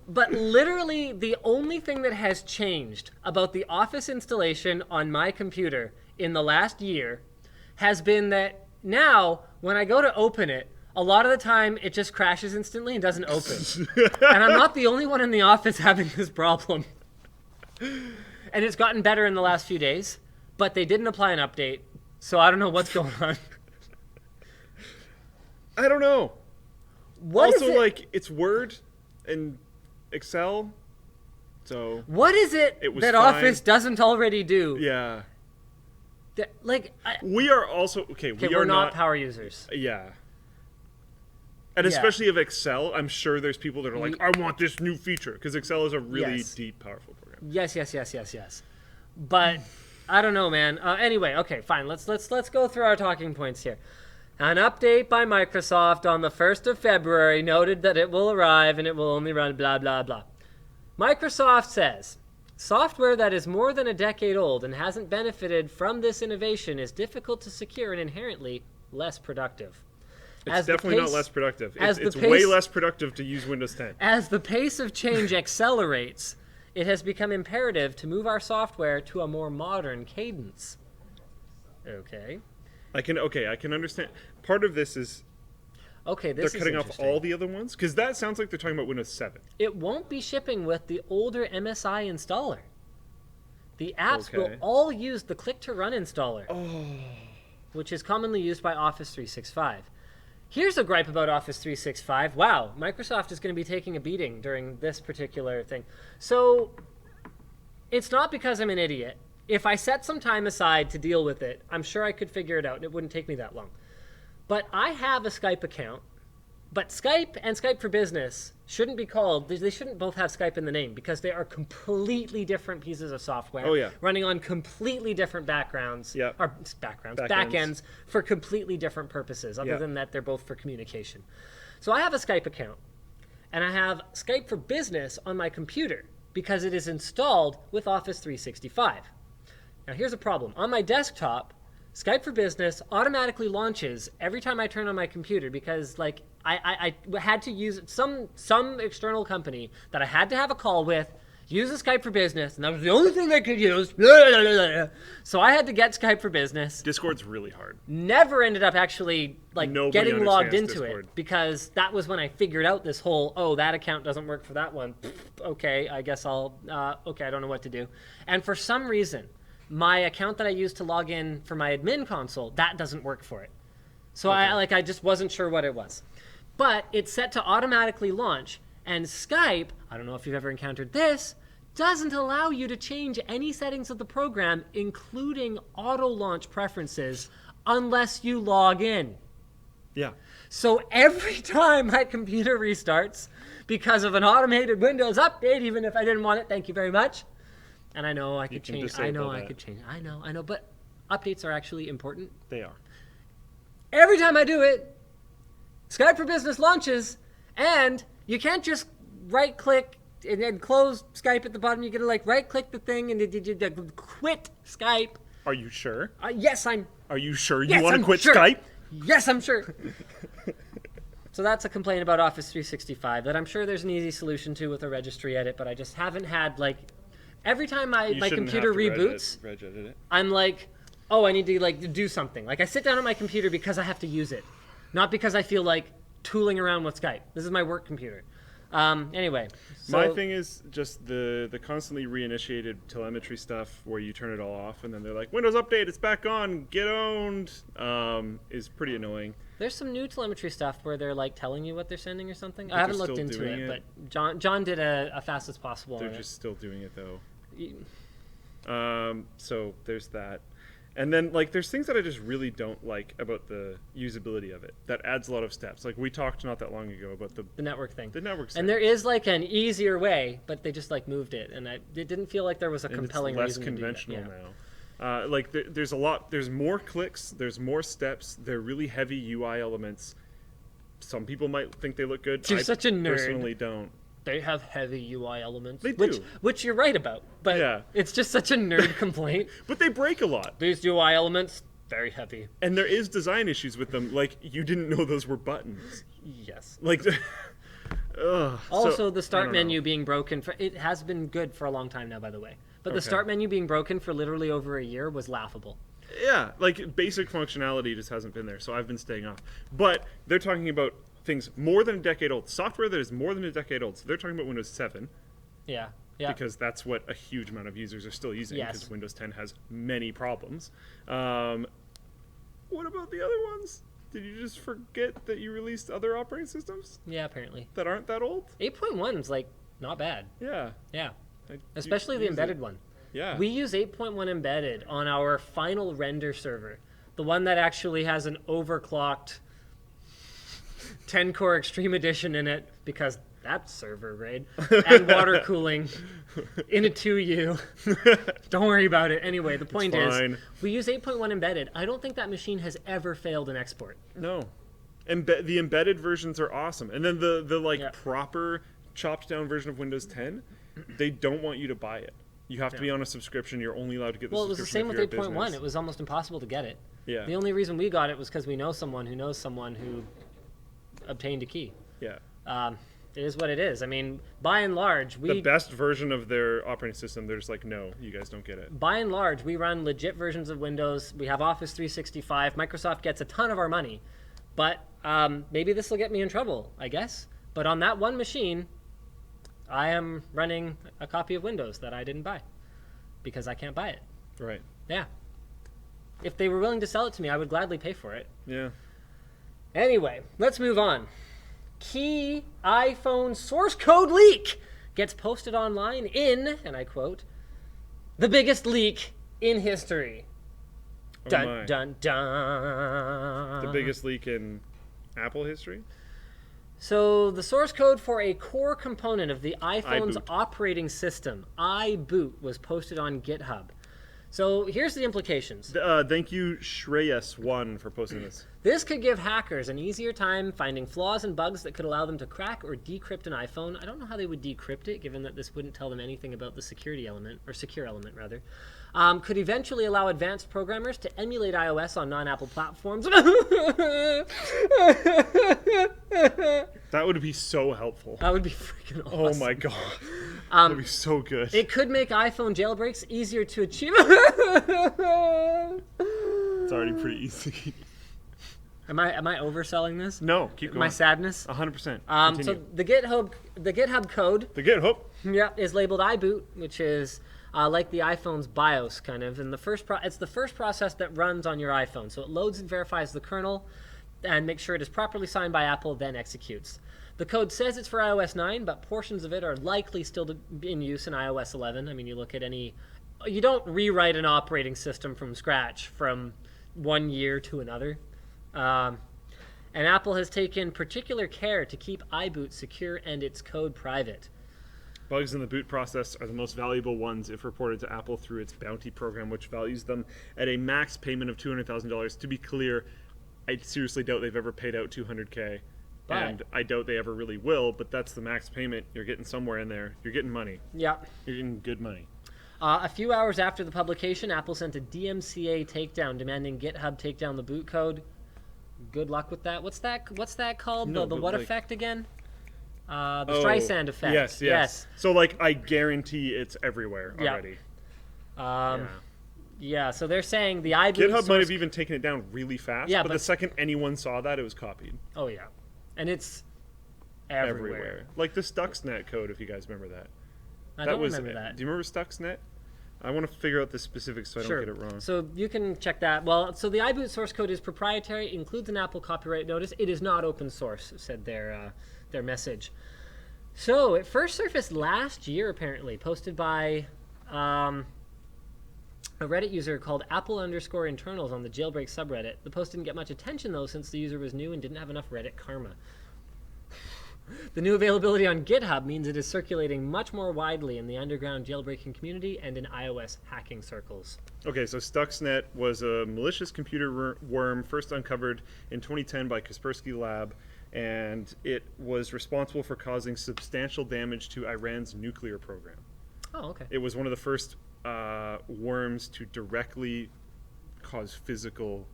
but literally the only thing that has changed about the Office installation on my computer in the last year has been that now when I go to open it, a lot of the time it just crashes instantly and doesn't open. And I'm not the only one in the office having this problem. And it's gotten better in the last few days, but they didn't apply an update, so I don't know what's going on. I don't know. What also, is it? like, it's Word and Excel, so... What is it that fine. Office doesn't already do? Yeah. We are also... Okay, we're not power users. Yeah. And especially of Excel, I'm sure there's people that are like, I want this new feature, because Excel is a really deep, powerful program. Yes. But I don't know, man. Anyway, okay, fine. Let's go through our talking points here. An update by Microsoft on the 1st of February noted that it will arrive and it will only run blah, blah, blah. Microsoft says, software that is more than a decade old and hasn't benefited from this innovation is difficult to secure and inherently less productive. It's definitely not less productive. It's way less productive to use Windows 10. As the pace of change accelerates, it has become imperative to move our software to a more modern cadence. Okay. I can understand. Part of this is Okay, this They're is cutting off interesting. all the other ones? Because that sounds like they're talking about Windows 7. It won't be shipping with the older MSI installer. The apps will Okay. all use the click-to-run installer, which is commonly used by Office 365. Here's a gripe about Office 365. Wow, Microsoft is going to be taking a beating during this particular thing. So it's not because I'm an idiot. If I set some time aside to deal with it, I'm sure I could figure it out, and it wouldn't take me that long. But I have a Skype account. But Skype and Skype for Business shouldn't be called, they shouldn't both have Skype in the name because they are completely different pieces of software. Oh, yeah. Running on completely different backgrounds. Yep. Or backends for completely different purposes, other Yep. than that they're both for communication. So I have a Skype account. And I have Skype for Business on my computer because it is installed with Office 365. Now here's a problem. On my desktop, Skype for Business automatically launches every time I turn on my computer because like I had to use some external company that I had to have a call with, use a Skype for Business, and that was the only thing they could use. So I had to get Skype for Business. Discord's really hard. Never ended up actually like Nobody getting logged into understands Discord. it because that was when I figured out this whole, oh, that account doesn't work for that one. Okay, I guess I'll, okay, I don't know what to do. And for some reason, my account that I used to log in for my admin console, that doesn't work for it. So I just wasn't sure what it was. But it's set to automatically launch, and Skype, I don't know if you've ever encountered this, doesn't allow you to change any settings of the program, including auto launch preferences, unless you log in. Yeah. So every time my computer restarts, because of an automated Windows update, even if I didn't want it, thank you very much. And I know I could change. I know I could change. I know. But updates are actually important. They are. Every time I do it, Skype for Business launches, and you can't just right-click and then close Skype at the bottom. You gotta like right-click the thing and quit Skype. Are you sure? Yes, I'm. Are you sure Yes, you want I'm to quit sure. Skype? Yes, I'm sure. So that's a complaint about Office 365 that I'm sure there's an easy solution to with a registry edit, but I just haven't had like. Every time my computer reboots, reg edit it. I'm like, oh, I need to like do something. Like I sit down on my computer because I have to use it, not because I feel like tooling around with Skype. This is my work computer. Anyway, so, My thing is just the constantly reinitiated telemetry stuff where you turn it all off and then they're like, Windows Update, it's back on, get owned, is pretty annoying. there's some new telemetry stuff where they're like telling you what they're sending or something. But I haven't they're looked still into doing it, it. but John did a fastest possible. They're on just still doing it though. it. So there's that. And then like there's things that I just really don't like about the usability of it. That adds a lot of steps. Like we talked not that long ago about The network thing. the network And there is like an easier way, but they just like moved it, and it didn't feel like there was a and compelling it's less reason conventional to do that. now. Like there's a lot. There's more clicks. There's more steps. They're really heavy UI elements. Some people might think they look good. You're I such a nerd. personally don't. They have heavy UI elements, They do. which you're right about, but Yeah. it's just such a nerd complaint. But they break a lot. These UI elements, very heavy. And there is design issues with them. Like you didn't know those were buttons. Yes. Like. Also, so, the I start don't menu know. being broken for it has been good for a long time now, by the way. But the Okay. start menu being broken for literally over a year was laughable. Yeah, like basic functionality just hasn't been there, so I've been staying off. But they're talking about things more than a decade old, software that is more than a decade old. So they're talking about Windows 7 Yeah. Yeah. because that's what a huge amount of users are still using Yes. because Windows 10 has many problems. What about the other ones? Did you just forget that you released other operating systems Yeah, apparently. that aren't that old? 8.1 is like not bad. Yeah. Yeah. I do Especially the use embedded it. one. Yeah. We use 8.1 embedded on our final render server. The one that actually has an overclocked 10-core Extreme Edition in it because that's server grade. And water cooling in a 2U. Don't worry about it. Anyway, the point is, fine. we use 8.1 embedded. I don't think that machine has ever failed an export. No. The embedded versions are awesome. And then the like Yeah. proper chopped down version of Windows 10, they don't want you to buy it. You have to Yeah. be on a subscription. You're only allowed to get the Well, it was the subscription same with if you're a 8.1. business. It was almost impossible to get it. Yeah. The only reason we got it was because we know someone who knows someone who obtained a key. Yeah. It is what it is. I mean, by and large, The best version of their operating system, they're just like, no, you guys don't get it. by and large, we run legit versions of Windows. We have Office 365. Microsoft gets a ton of our money, but maybe this will get me in trouble, I guess. But on that one machine, I am running a copy of Windows that I didn't buy because I can't buy it. Right. Yeah. If they were willing to sell it to me, I would gladly pay for it. Yeah. Anyway, let's move on. Key iPhone source code leak gets posted online in, and I quote, the biggest leak in history. Oh Dun, my. dun, dun. The biggest leak in Apple history? So the source code for a core component of the iPhone's iBoot. operating system, iBoot, was posted on GitHub. So here's the implications. Thank you, Shreyas1, for posting this. This could give hackers an easier time finding flaws and bugs that could allow them to crack or decrypt an iPhone. I don't know how they would decrypt it, given that this wouldn't tell them anything about the security element, or secure element, rather. Could eventually allow advanced programmers to emulate iOS on non-Apple platforms. That would be so helpful. That would be freaking awesome. Oh my god. That would be so good. It could make iPhone jailbreaks easier to achieve. It's already pretty easy. Am I overselling this? No, keep going. My sadness. 100%. So the GitHub code, The GitHub. yeah, is labeled iBoot, which is like the iPhone's BIOS kind of, and it's the first process that runs on your iPhone. So it loads and verifies the kernel, and makes sure it is properly signed by Apple, then executes. The code says it's for iOS 9, but portions of it are likely still in use in iOS 11. I mean, you look at you don't rewrite an operating system from scratch from one year to another. And Apple has taken particular care to keep iBoot secure and its code private. Bugs in the boot process are the most valuable ones if reported to Apple through its bounty program, which values them at a max payment of $200,000. To be clear, I seriously doubt they've ever paid out $200K. And I doubt they ever really will, but that's the max payment. You're getting somewhere in there. You're getting money. Yeah. You're getting good money. A few hours after the publication, Apple sent a DMCA takedown demanding GitHub take down the boot code. Good luck with that. What's that called? No, the what like, effect again? The Streisand effect. Yes. So, I guarantee it's everywhere already. Yeah, so they're saying the iBoot GitHub might have even taken it down really fast, Yeah, but the second anyone saw that, it was copied. Oh, yeah. And it's everywhere. Like the Stuxnet code, if you guys remember that. I don't remember that. Do you remember Stuxnet? I want to figure out the specifics so I don't get it wrong. So you can check that. Well, so the iBoot source code is proprietary, includes an Apple copyright notice. It is not open source, said their message. So it first surfaced last year, apparently, posted by a Reddit user called Apple_internals on the jailbreak subreddit. The post didn't get much attention, though, since the user was new and didn't have enough Reddit karma. The new availability on GitHub means it is circulating much more widely in the underground jailbreaking community and in iOS hacking circles. Okay, so Stuxnet was a malicious computer worm first uncovered in 2010 by Kaspersky Lab, and it was responsible for causing substantial damage to Iran's nuclear program. Oh, okay. It was one of the first worms to directly cause physical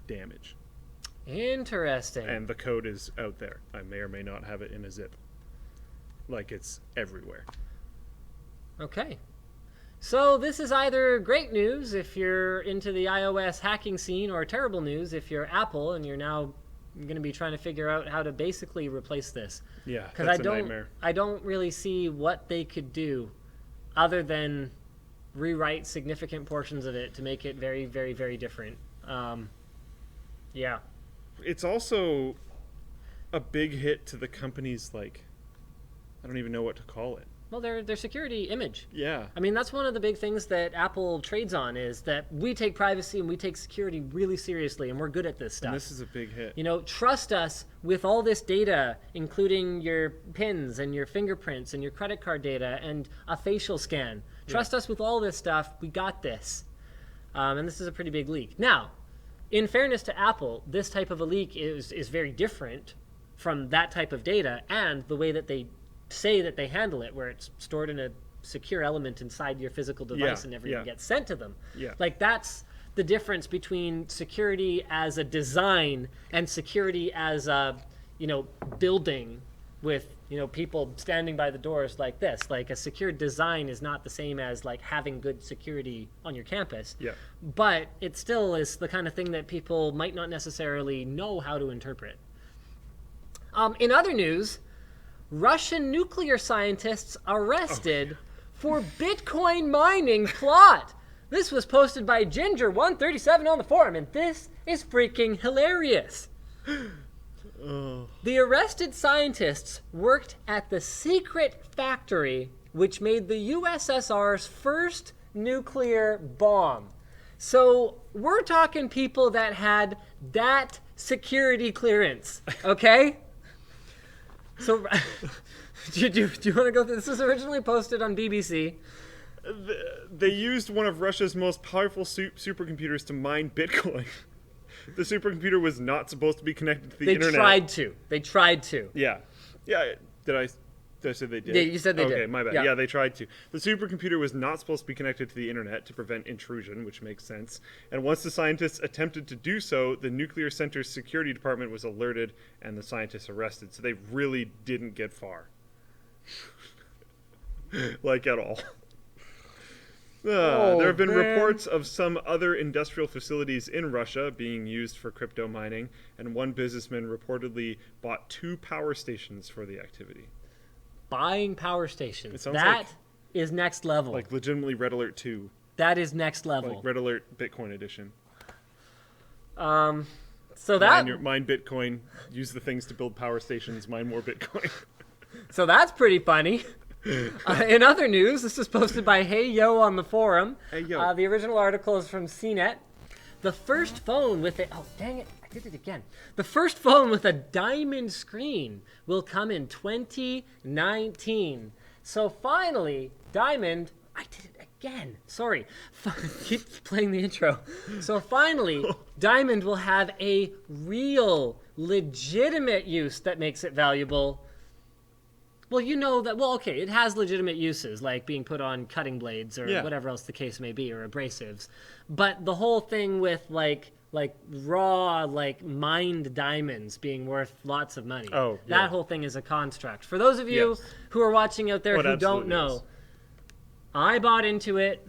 damage. Interesting. And the code is out there. I may or may not have it in a zip. It's everywhere. Okay. So this is either great news if you're into the iOS hacking scene, or terrible news if you're Apple and you're now going to be trying to figure out how to basically replace this. Yeah, that's a nightmare. I don't really see what they could do other than rewrite significant portions of it to make it very, very, very different. Yeah. It's also a big hit to the company's, I don't even know what to call it. Well, their security image. Yeah. I mean, that's one of the big things that Apple trades on, is that we take privacy and we take security really seriously, and we're good at this stuff. And this is a big hit. Trust us with all this data, including your PINs and your fingerprints and your credit card data and a facial scan. Trust us with all this stuff. We got this. And this is a pretty big leak. Now, in fairness to Apple, this type of a leak is very different from that type of data, and the way that they say that they handle it, where it's stored in a secure element inside your physical device and never even gets sent to them. Yeah. That's the difference between security as a design and security as a, building with, you know, people standing by the doors like this. Like, a secure design is not the same as like having good security on your campus. Yeah. But it still is the kind of thing that people might not necessarily know how to interpret. In other news, Russian nuclear scientists arrested for Bitcoin mining plot. This was posted by Ginger137 on the forum, and this is freaking hilarious. The arrested scientists worked at the secret factory which made the USSR's first nuclear bomb. So we're talking people that had that security clearance, okay? So do you want to go through? This was originally posted on BBC. They used one of Russia's most powerful supercomputers to mine Bitcoin. The supercomputer was not supposed to be connected to the internet. They tried to. Yeah. Yeah. Did I say they did? Yeah, you said they did. Okay, my bad. Yeah, they tried to. The supercomputer was not supposed to be connected to the internet to prevent intrusion, which makes sense. And once the scientists attempted to do so, the nuclear center's security department was alerted and the scientists arrested. So they really didn't get far. Like, at all. There have been reports of some other industrial facilities in Russia being used for crypto mining, and one businessman reportedly bought 2 power stations for the activity. Buying power stations. That like, is next level. Like legitimately Red Alert 2. That is next level. Like Red Alert Bitcoin edition. So that mine Bitcoin, use the things to build power stations, mine more Bitcoin. So that's pretty funny. In other news, this is posted by Hey Yo on the forum. Hey Yo. The original article is from CNET. The first phone with a... Oh, dang it. I did it again. The first phone with a diamond screen will come in 2019. So finally, Diamond... I did it again. Sorry. Keep playing the intro. So finally, Diamond will have a real, legitimate use that makes it valuable. Well, you know that, well, okay, it has legitimate uses, like being put on cutting blades or whatever else the case may be, or abrasives. But the whole thing with, like raw, like, mined diamonds being worth lots of money, that whole thing is a construct. For those of you who are watching out there who don't know, I bought into it.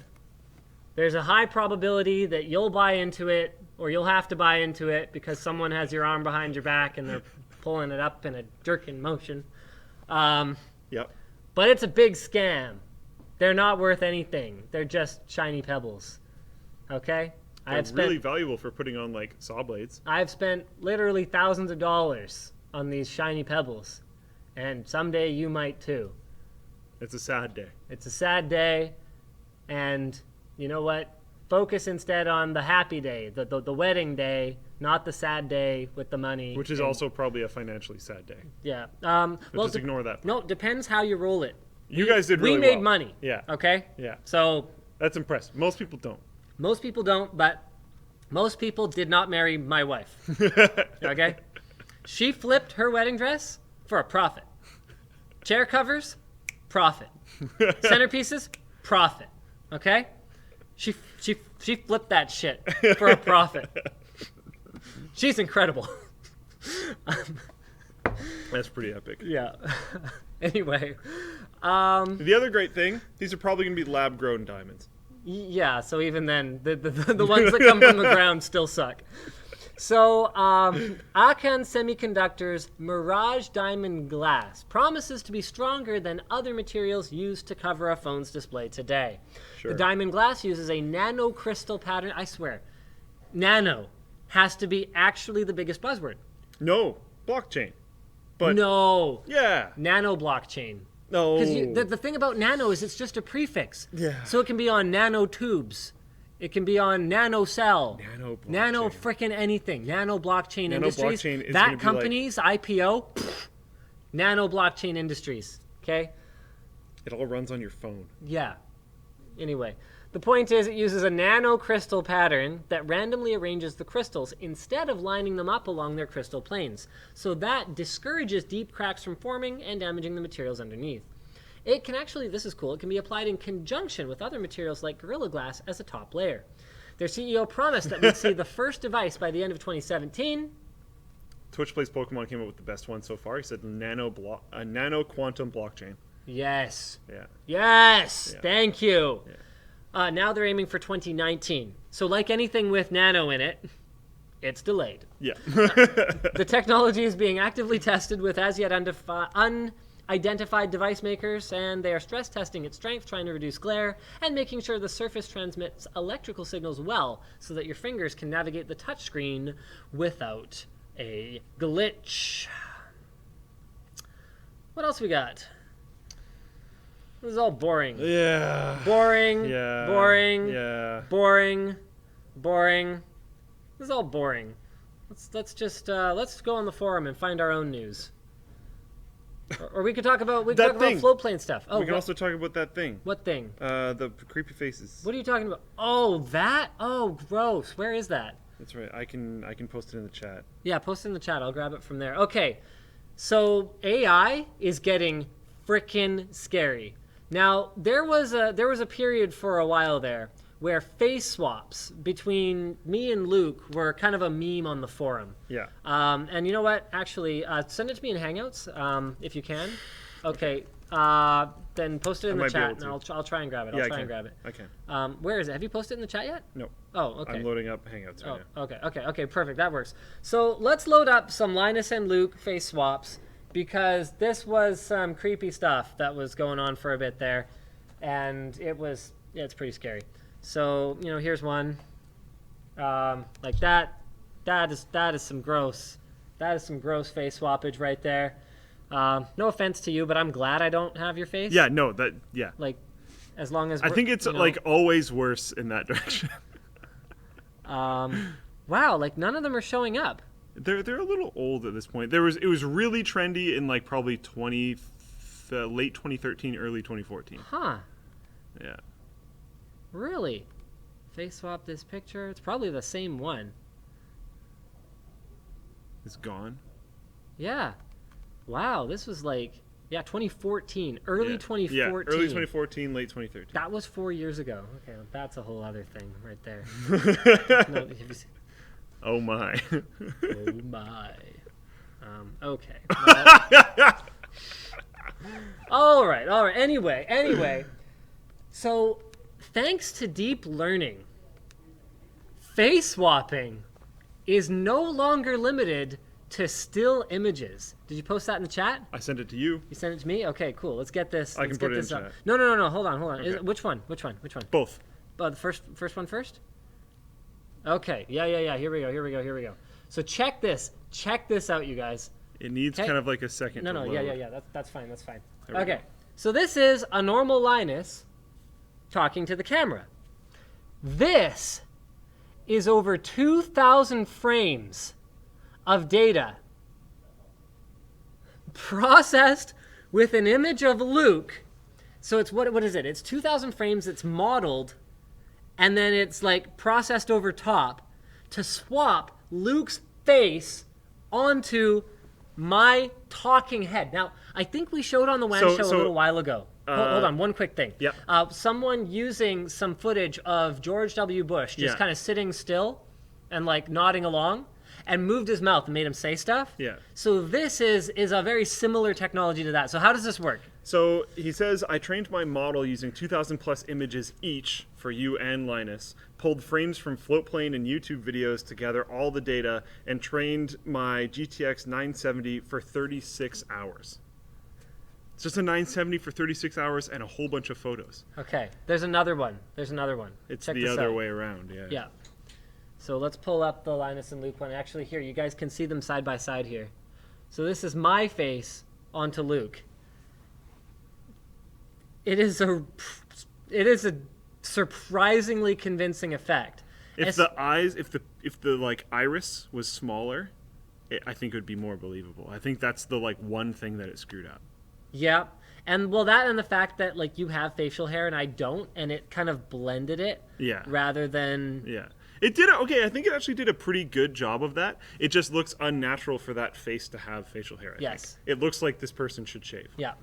There's a high probability that you'll buy into it, or you'll have to buy into it because someone has your arm behind your back and they're pulling it up in a jerking motion. But it's a big scam. They're not worth anything. They're just shiny pebbles. Okay? They're really valuable for putting on, like, saw blades. I've spent literally thousands of dollars on these shiny pebbles. And someday you might too. It's a sad day. It's a sad day. And you know what? Focus instead on the happy day, the wedding day, not the sad day with the money. Which is also probably a financially sad day. Yeah. Well, just ignore that. No, depends how you roll it. You guys did really well. We made money. Yeah. Okay? Yeah. So. That's impressive. Most people don't. Most people don't, but most people did not marry my wife. Okay? She flipped her wedding dress for a profit. Chair covers, profit. Centerpieces, profit. Okay? She flipped that shit for a profit. She's incredible. That's pretty epic. Yeah. Anyway. The other great thing, these are probably going to be lab-grown diamonds. Yeah, so even then, the ones that come from the ground still suck. So, Akan Semiconductor's Mirage Diamond Glass promises to be stronger than other materials used to cover a phone's display today. Sure. The diamond glass uses a nanocrystal pattern. I swear, nano has to be actually the biggest buzzword. No, blockchain. But no. Yeah. Nano blockchain. No. Because the thing about nano is it's just a prefix. Yeah. So it can be on nanotubes. It can be on nanocell. Nano frickin' anything. Nano blockchain industries. Blockchain is that company's like... IPO, nano blockchain industries. Okay? It all runs on your phone. Yeah. Anyway, the point is it uses a nanocrystal pattern that randomly arranges the crystals instead of lining them up along their crystal planes. So that discourages deep cracks from forming and damaging the materials underneath. It can actually, this is cool, it can be applied in conjunction with other materials like Gorilla Glass as a top layer. Their CEO promised that we'd see the first device by the end of 2017. Twitch Plays Pokemon came up with the best one so far. He said nano quantum blockchain. Yes. Yeah. Yes. Yeah. Thank you. Yeah. Now they're aiming for 2019. So like anything with nano in it, it's delayed. Yeah. The technology is being actively tested with as yet unidentified device makers, and they are stress testing its strength, trying to reduce glare, and making sure the surface transmits electrical signals well so that your fingers can navigate the touchscreen without a glitch. What else we got? This is all boring. Yeah. Boring. Yeah. Boring. Yeah. Boring. Boring. This is all boring. Let's just let's go on the forum and find our own news. Or we could talk about Floatplane stuff. Oh, we can also talk about that thing. What thing? The creepy faces. What are you talking about? Oh, that? Oh, gross. Where is that? That's right. I can post it in the chat. Yeah, post it in the chat. I'll grab it from there. Okay. So AI is getting frickin' scary. Now, there was a period for a while there where face swaps between me and Luke were kind of a meme on the forum. Yeah. And you know what? Actually, send it to me in Hangouts if you can. Okay. Then post it in the chat, and I'll try and grab it. I'll try and grab it. I can. Where is it? Have you posted it in the chat yet? No. Oh, okay. I'm loading up Hangouts right now. Okay, perfect. That works. So let's load up some Linus and Luke face swaps, because this was some creepy stuff that was going on for a bit there, and it's pretty scary. So, here's one, like that. That is some gross face swappage right there. No offense to you, but I'm glad I don't have your face. Yeah, no, yeah. Like, as long as I think it's like always worse in that direction. Wow, like none of them are showing up. They're a little old at this point. It was really trendy in like probably late 2013, early 2014. Huh. Yeah. Really? Face swap this picture? It's probably the same one. It's gone. Yeah. Wow, this was like 2014, early 2014. Yeah, early 2014, late 2013. That was 4 years ago. Okay, well, that's a whole other thing right there. No, have you seen... Oh my. Oh my. Okay. Well, all right. Anyway. So, thanks to deep learning, face swapping is no longer limited to still images. Did you post that in the chat? I sent it to you. You sent it to me? Okay, cool. Let's get this. I can put it in chat. No. Hold on. Okay. Which one? Both. The first one first? Okay. Yeah. Here we go. So check this out, you guys. It needs kind of like a second. No. to load. Yeah. That's fine. There we go. So this is a normal Linus talking to the camera. This is over 2,000 frames of data processed with an image of Luke. So it's what is it? It's 2,000 frames. It's modeled, and then it's like processed over top to swap Luke's face onto my talking head. Now, I think we showed on the WAN show a little while ago. Hold on, one quick thing. Yep. Someone using some footage of George W. Bush just kind of sitting still and like nodding along and moved his mouth and made him say stuff. Yeah. So this is a very similar technology to that. So how does this work? So he says, I trained my model using 2,000 plus images each for you and Linus, pulled frames from Floatplane and YouTube videos to gather all the data, and trained my GTX 970 for 36 hours. It's just a 970 for 36 hours and a whole bunch of photos. Okay, there's another one. It's Check the this other out. way around, yeah. Yeah. So let's pull up the Linus and Luke one. Actually, here, you guys can see them side by side here. So this is my face onto Luke. It is a surprisingly convincing effect. If the like iris was smaller, I think it would be more believable. I think that's the like one thing that it screwed up. Yeah. And well, that and the fact that like you have facial hair and I don't, and it kind of blended it. Yeah. Rather than. Yeah. It did. Okay, I think it actually did a pretty good job of that. It just looks unnatural for that face to have facial hair. I think. It looks like this person should shave. Yeah.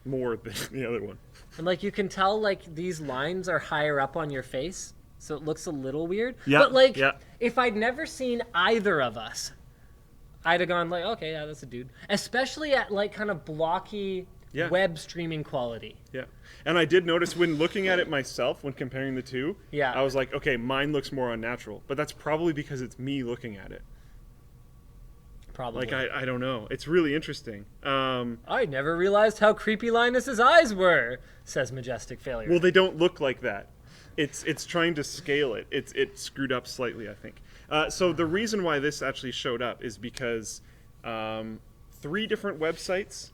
More than the other one. And like you can tell like these lines are higher up on your face, so it looks a little weird. Yeah. But like if I'd never seen either of us, I'd have gone like, okay, yeah, that's a dude. Especially at like kind of blocky web streaming quality. Yeah. And I did notice when looking at it myself, when comparing the two, I was like, okay, mine looks more unnatural. But that's probably because it's me looking at it. Probably. Like, I don't know. It's really interesting. I never realized how creepy Linus's eyes were, says Majestic Failure. Well, they don't look like that. It's trying to scale it. It's screwed up slightly, I think. So the reason why this actually showed up is because 3 different websites,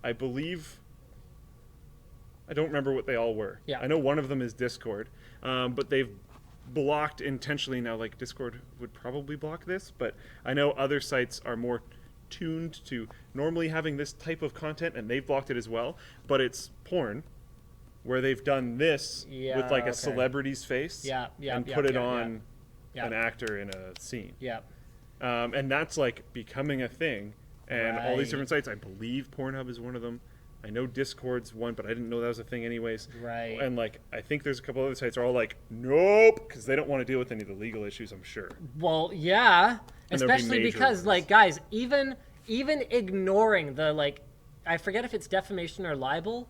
I believe, I don't remember what they all were. Yeah. I know one of them is Discord, but they've blocked intentionally now. Like Discord would probably block this, but I know other sites are more tuned to normally having this type of content, and they've blocked it as well. But it's porn, where they've done this with like a celebrity's face and put it on an actor in a scene. And that's like becoming a thing. And all these different sites, I believe Pornhub is one of them. I know Discord's one, but I didn't know that was a thing anyways. Right. And like, I think there's a couple other sites are all like, nope, because they don't want to deal with any of the legal issues, I'm sure. Well, yeah, And especially because like, guys, even ignoring the like, I forget if it's defamation or libel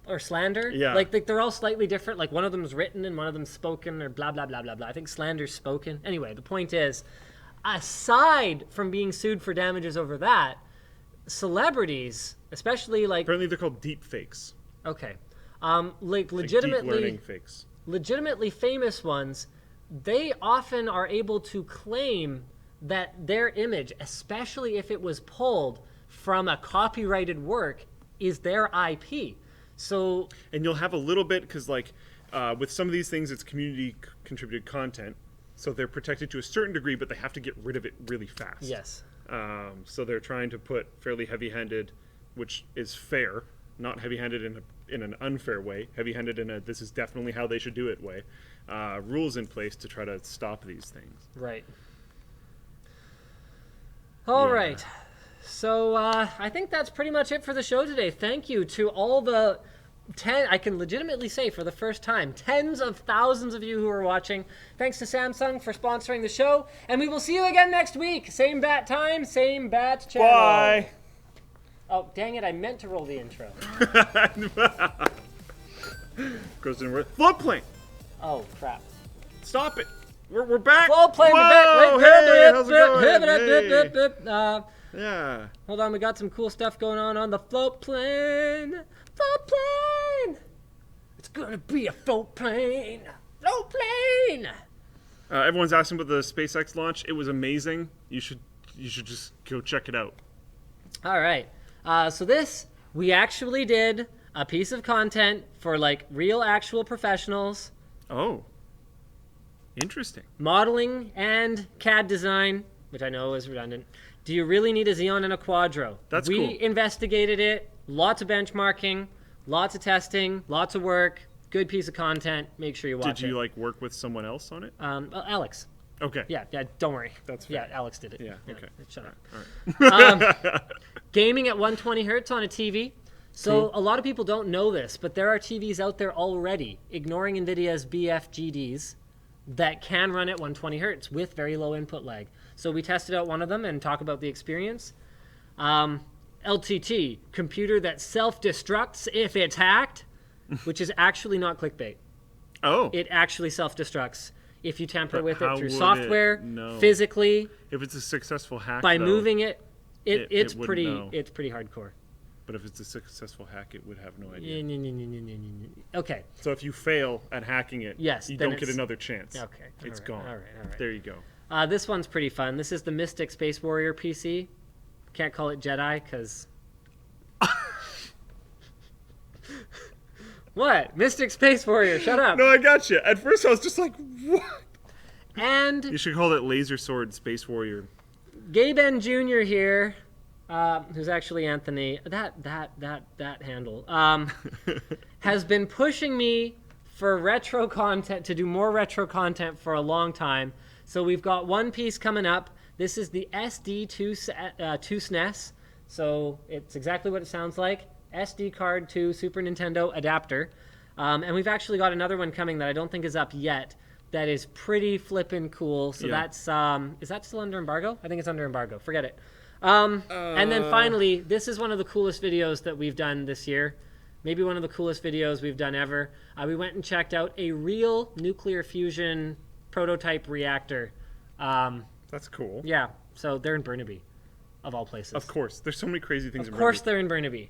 or slander. Yeah. Like they're all slightly different. Like one of them's written and one of them's spoken or blah blah blah blah blah. I think slander's spoken. Anyway, the point is, aside from being sued for damages over that, celebrities, especially like Apparently they're called deep fakes. like Like deep legitimately learning fakes. legitimately famous ones, they often are able to claim that their image, especially if it was pulled from a copyrighted work, is their IP. So, and you'll have a little bit, because like with some of these things, it's community contributed content, so they're protected to a certain degree, but they have to get rid of it really fast. yes. So they're trying to put fairly heavy-handed, which is fair, not heavy-handed in an unfair way, heavy-handed in a this is definitely how they should do it way, rules in place to try to stop these things. Right. All right. So I think that's pretty much it for the show today. Thank you to all the I can legitimately say for the first time, tens of thousands of you who are watching. Thanks to Samsung for sponsoring the show. And we will see you again next week. Same bat time, same bat channel. Bye! Oh, dang it. I meant to roll the intro. Goes in with Floatplane! Oh, crap. Stop it! We're back! Floatplane, we're back. Whoa, hey, how's it going? Hey. Yeah. Hold on, we got some cool stuff going on the Floatplane. Floatplane! It's gonna be a floatplane! Floatplane! Everyone's asking about the SpaceX launch. It was amazing. You should just go check it out. All right. So we actually did a piece of content for like real actual professionals. Oh. Interesting. Modeling and CAD design, which I know is redundant. Do you really need a Xeon and a Quadro? That's cool. We investigated it. Lots of benchmarking, lots of testing, lots of work. Good piece of content. Make sure you watch it. Did you like work with someone else on it? Alex. Okay. Yeah, don't worry. That's fair. Yeah, Alex did it. Yeah, okay. Shut up. All right. Gaming at 120 hertz on a TV. So a lot of people don't know this, but there are TVs out there already, ignoring NVIDIA's BFGDs, that can run at 120 hertz with very low input lag. So we tested out one of them and talk about the experience. LTT, computer that self-destructs if it's hacked, which is actually not clickbait. Oh. It actually self-destructs if you tamper with it through would software, know? physically. If it's a successful hack, by though, moving it's it wouldn't pretty know. it's pretty hardcore. But if it's a successful hack, it would have no idea. Okay. So if you fail at hacking it, Yes, you then don't get it's- another chance. Okay. It's All gone. right. All right. There you go. This one's pretty fun. This is the Mystic Space Warrior PC. Can't call it Jedi because. What? Mystic Space Warrior? Shut up. No, I got you. At first, I was just like, what? And You should call it Laser Sword Space Warrior. Gabe N. Jr. here, who's actually Anthony. That handle has been pushing me for retro content, to do more retro content for a long time. So we've got one piece coming up. This is the SD2 SNES. So it's exactly what it sounds like. SD card to Super Nintendo adapter. And we've actually got another one coming that I don't think is up yet. that is pretty flippin' cool. So that's is that still under embargo? I think it's under embargo. Forget it. And then finally, this is one of the coolest videos that we've done this year. Maybe one of the coolest videos we've done ever. We went and checked out a real nuclear fusion prototype reactor. That's cool. Yeah, so they're in Burnaby, of all places. Of course. There's so many crazy things in Burnaby. Of course they're in Burnaby.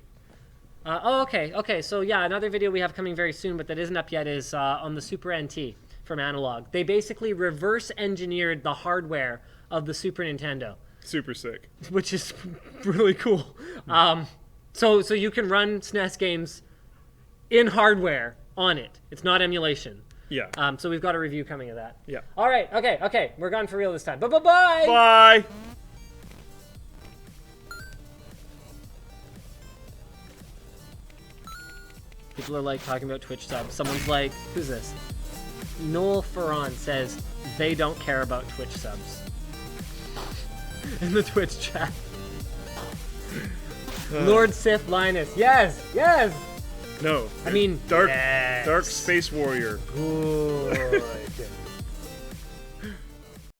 Okay. So yeah, another video we have coming very soon, but that isn't up yet, is on the Super NT from Analog. They basically reverse engineered the hardware of the Super Nintendo. Super sick. Which is really cool. So you can run SNES games in hardware on it. It's not emulation. Yeah. So we've got a review coming of that. Yeah. All right. Okay. We're gone for real this time. Bye. Bye. People are like talking about Twitch subs. Someone's like, who's this? Noel Ferron says they don't care about Twitch subs in the Twitch chat. Lord Sith Linus, yes. No. I mean, Dark yes. Space Warrior. Good.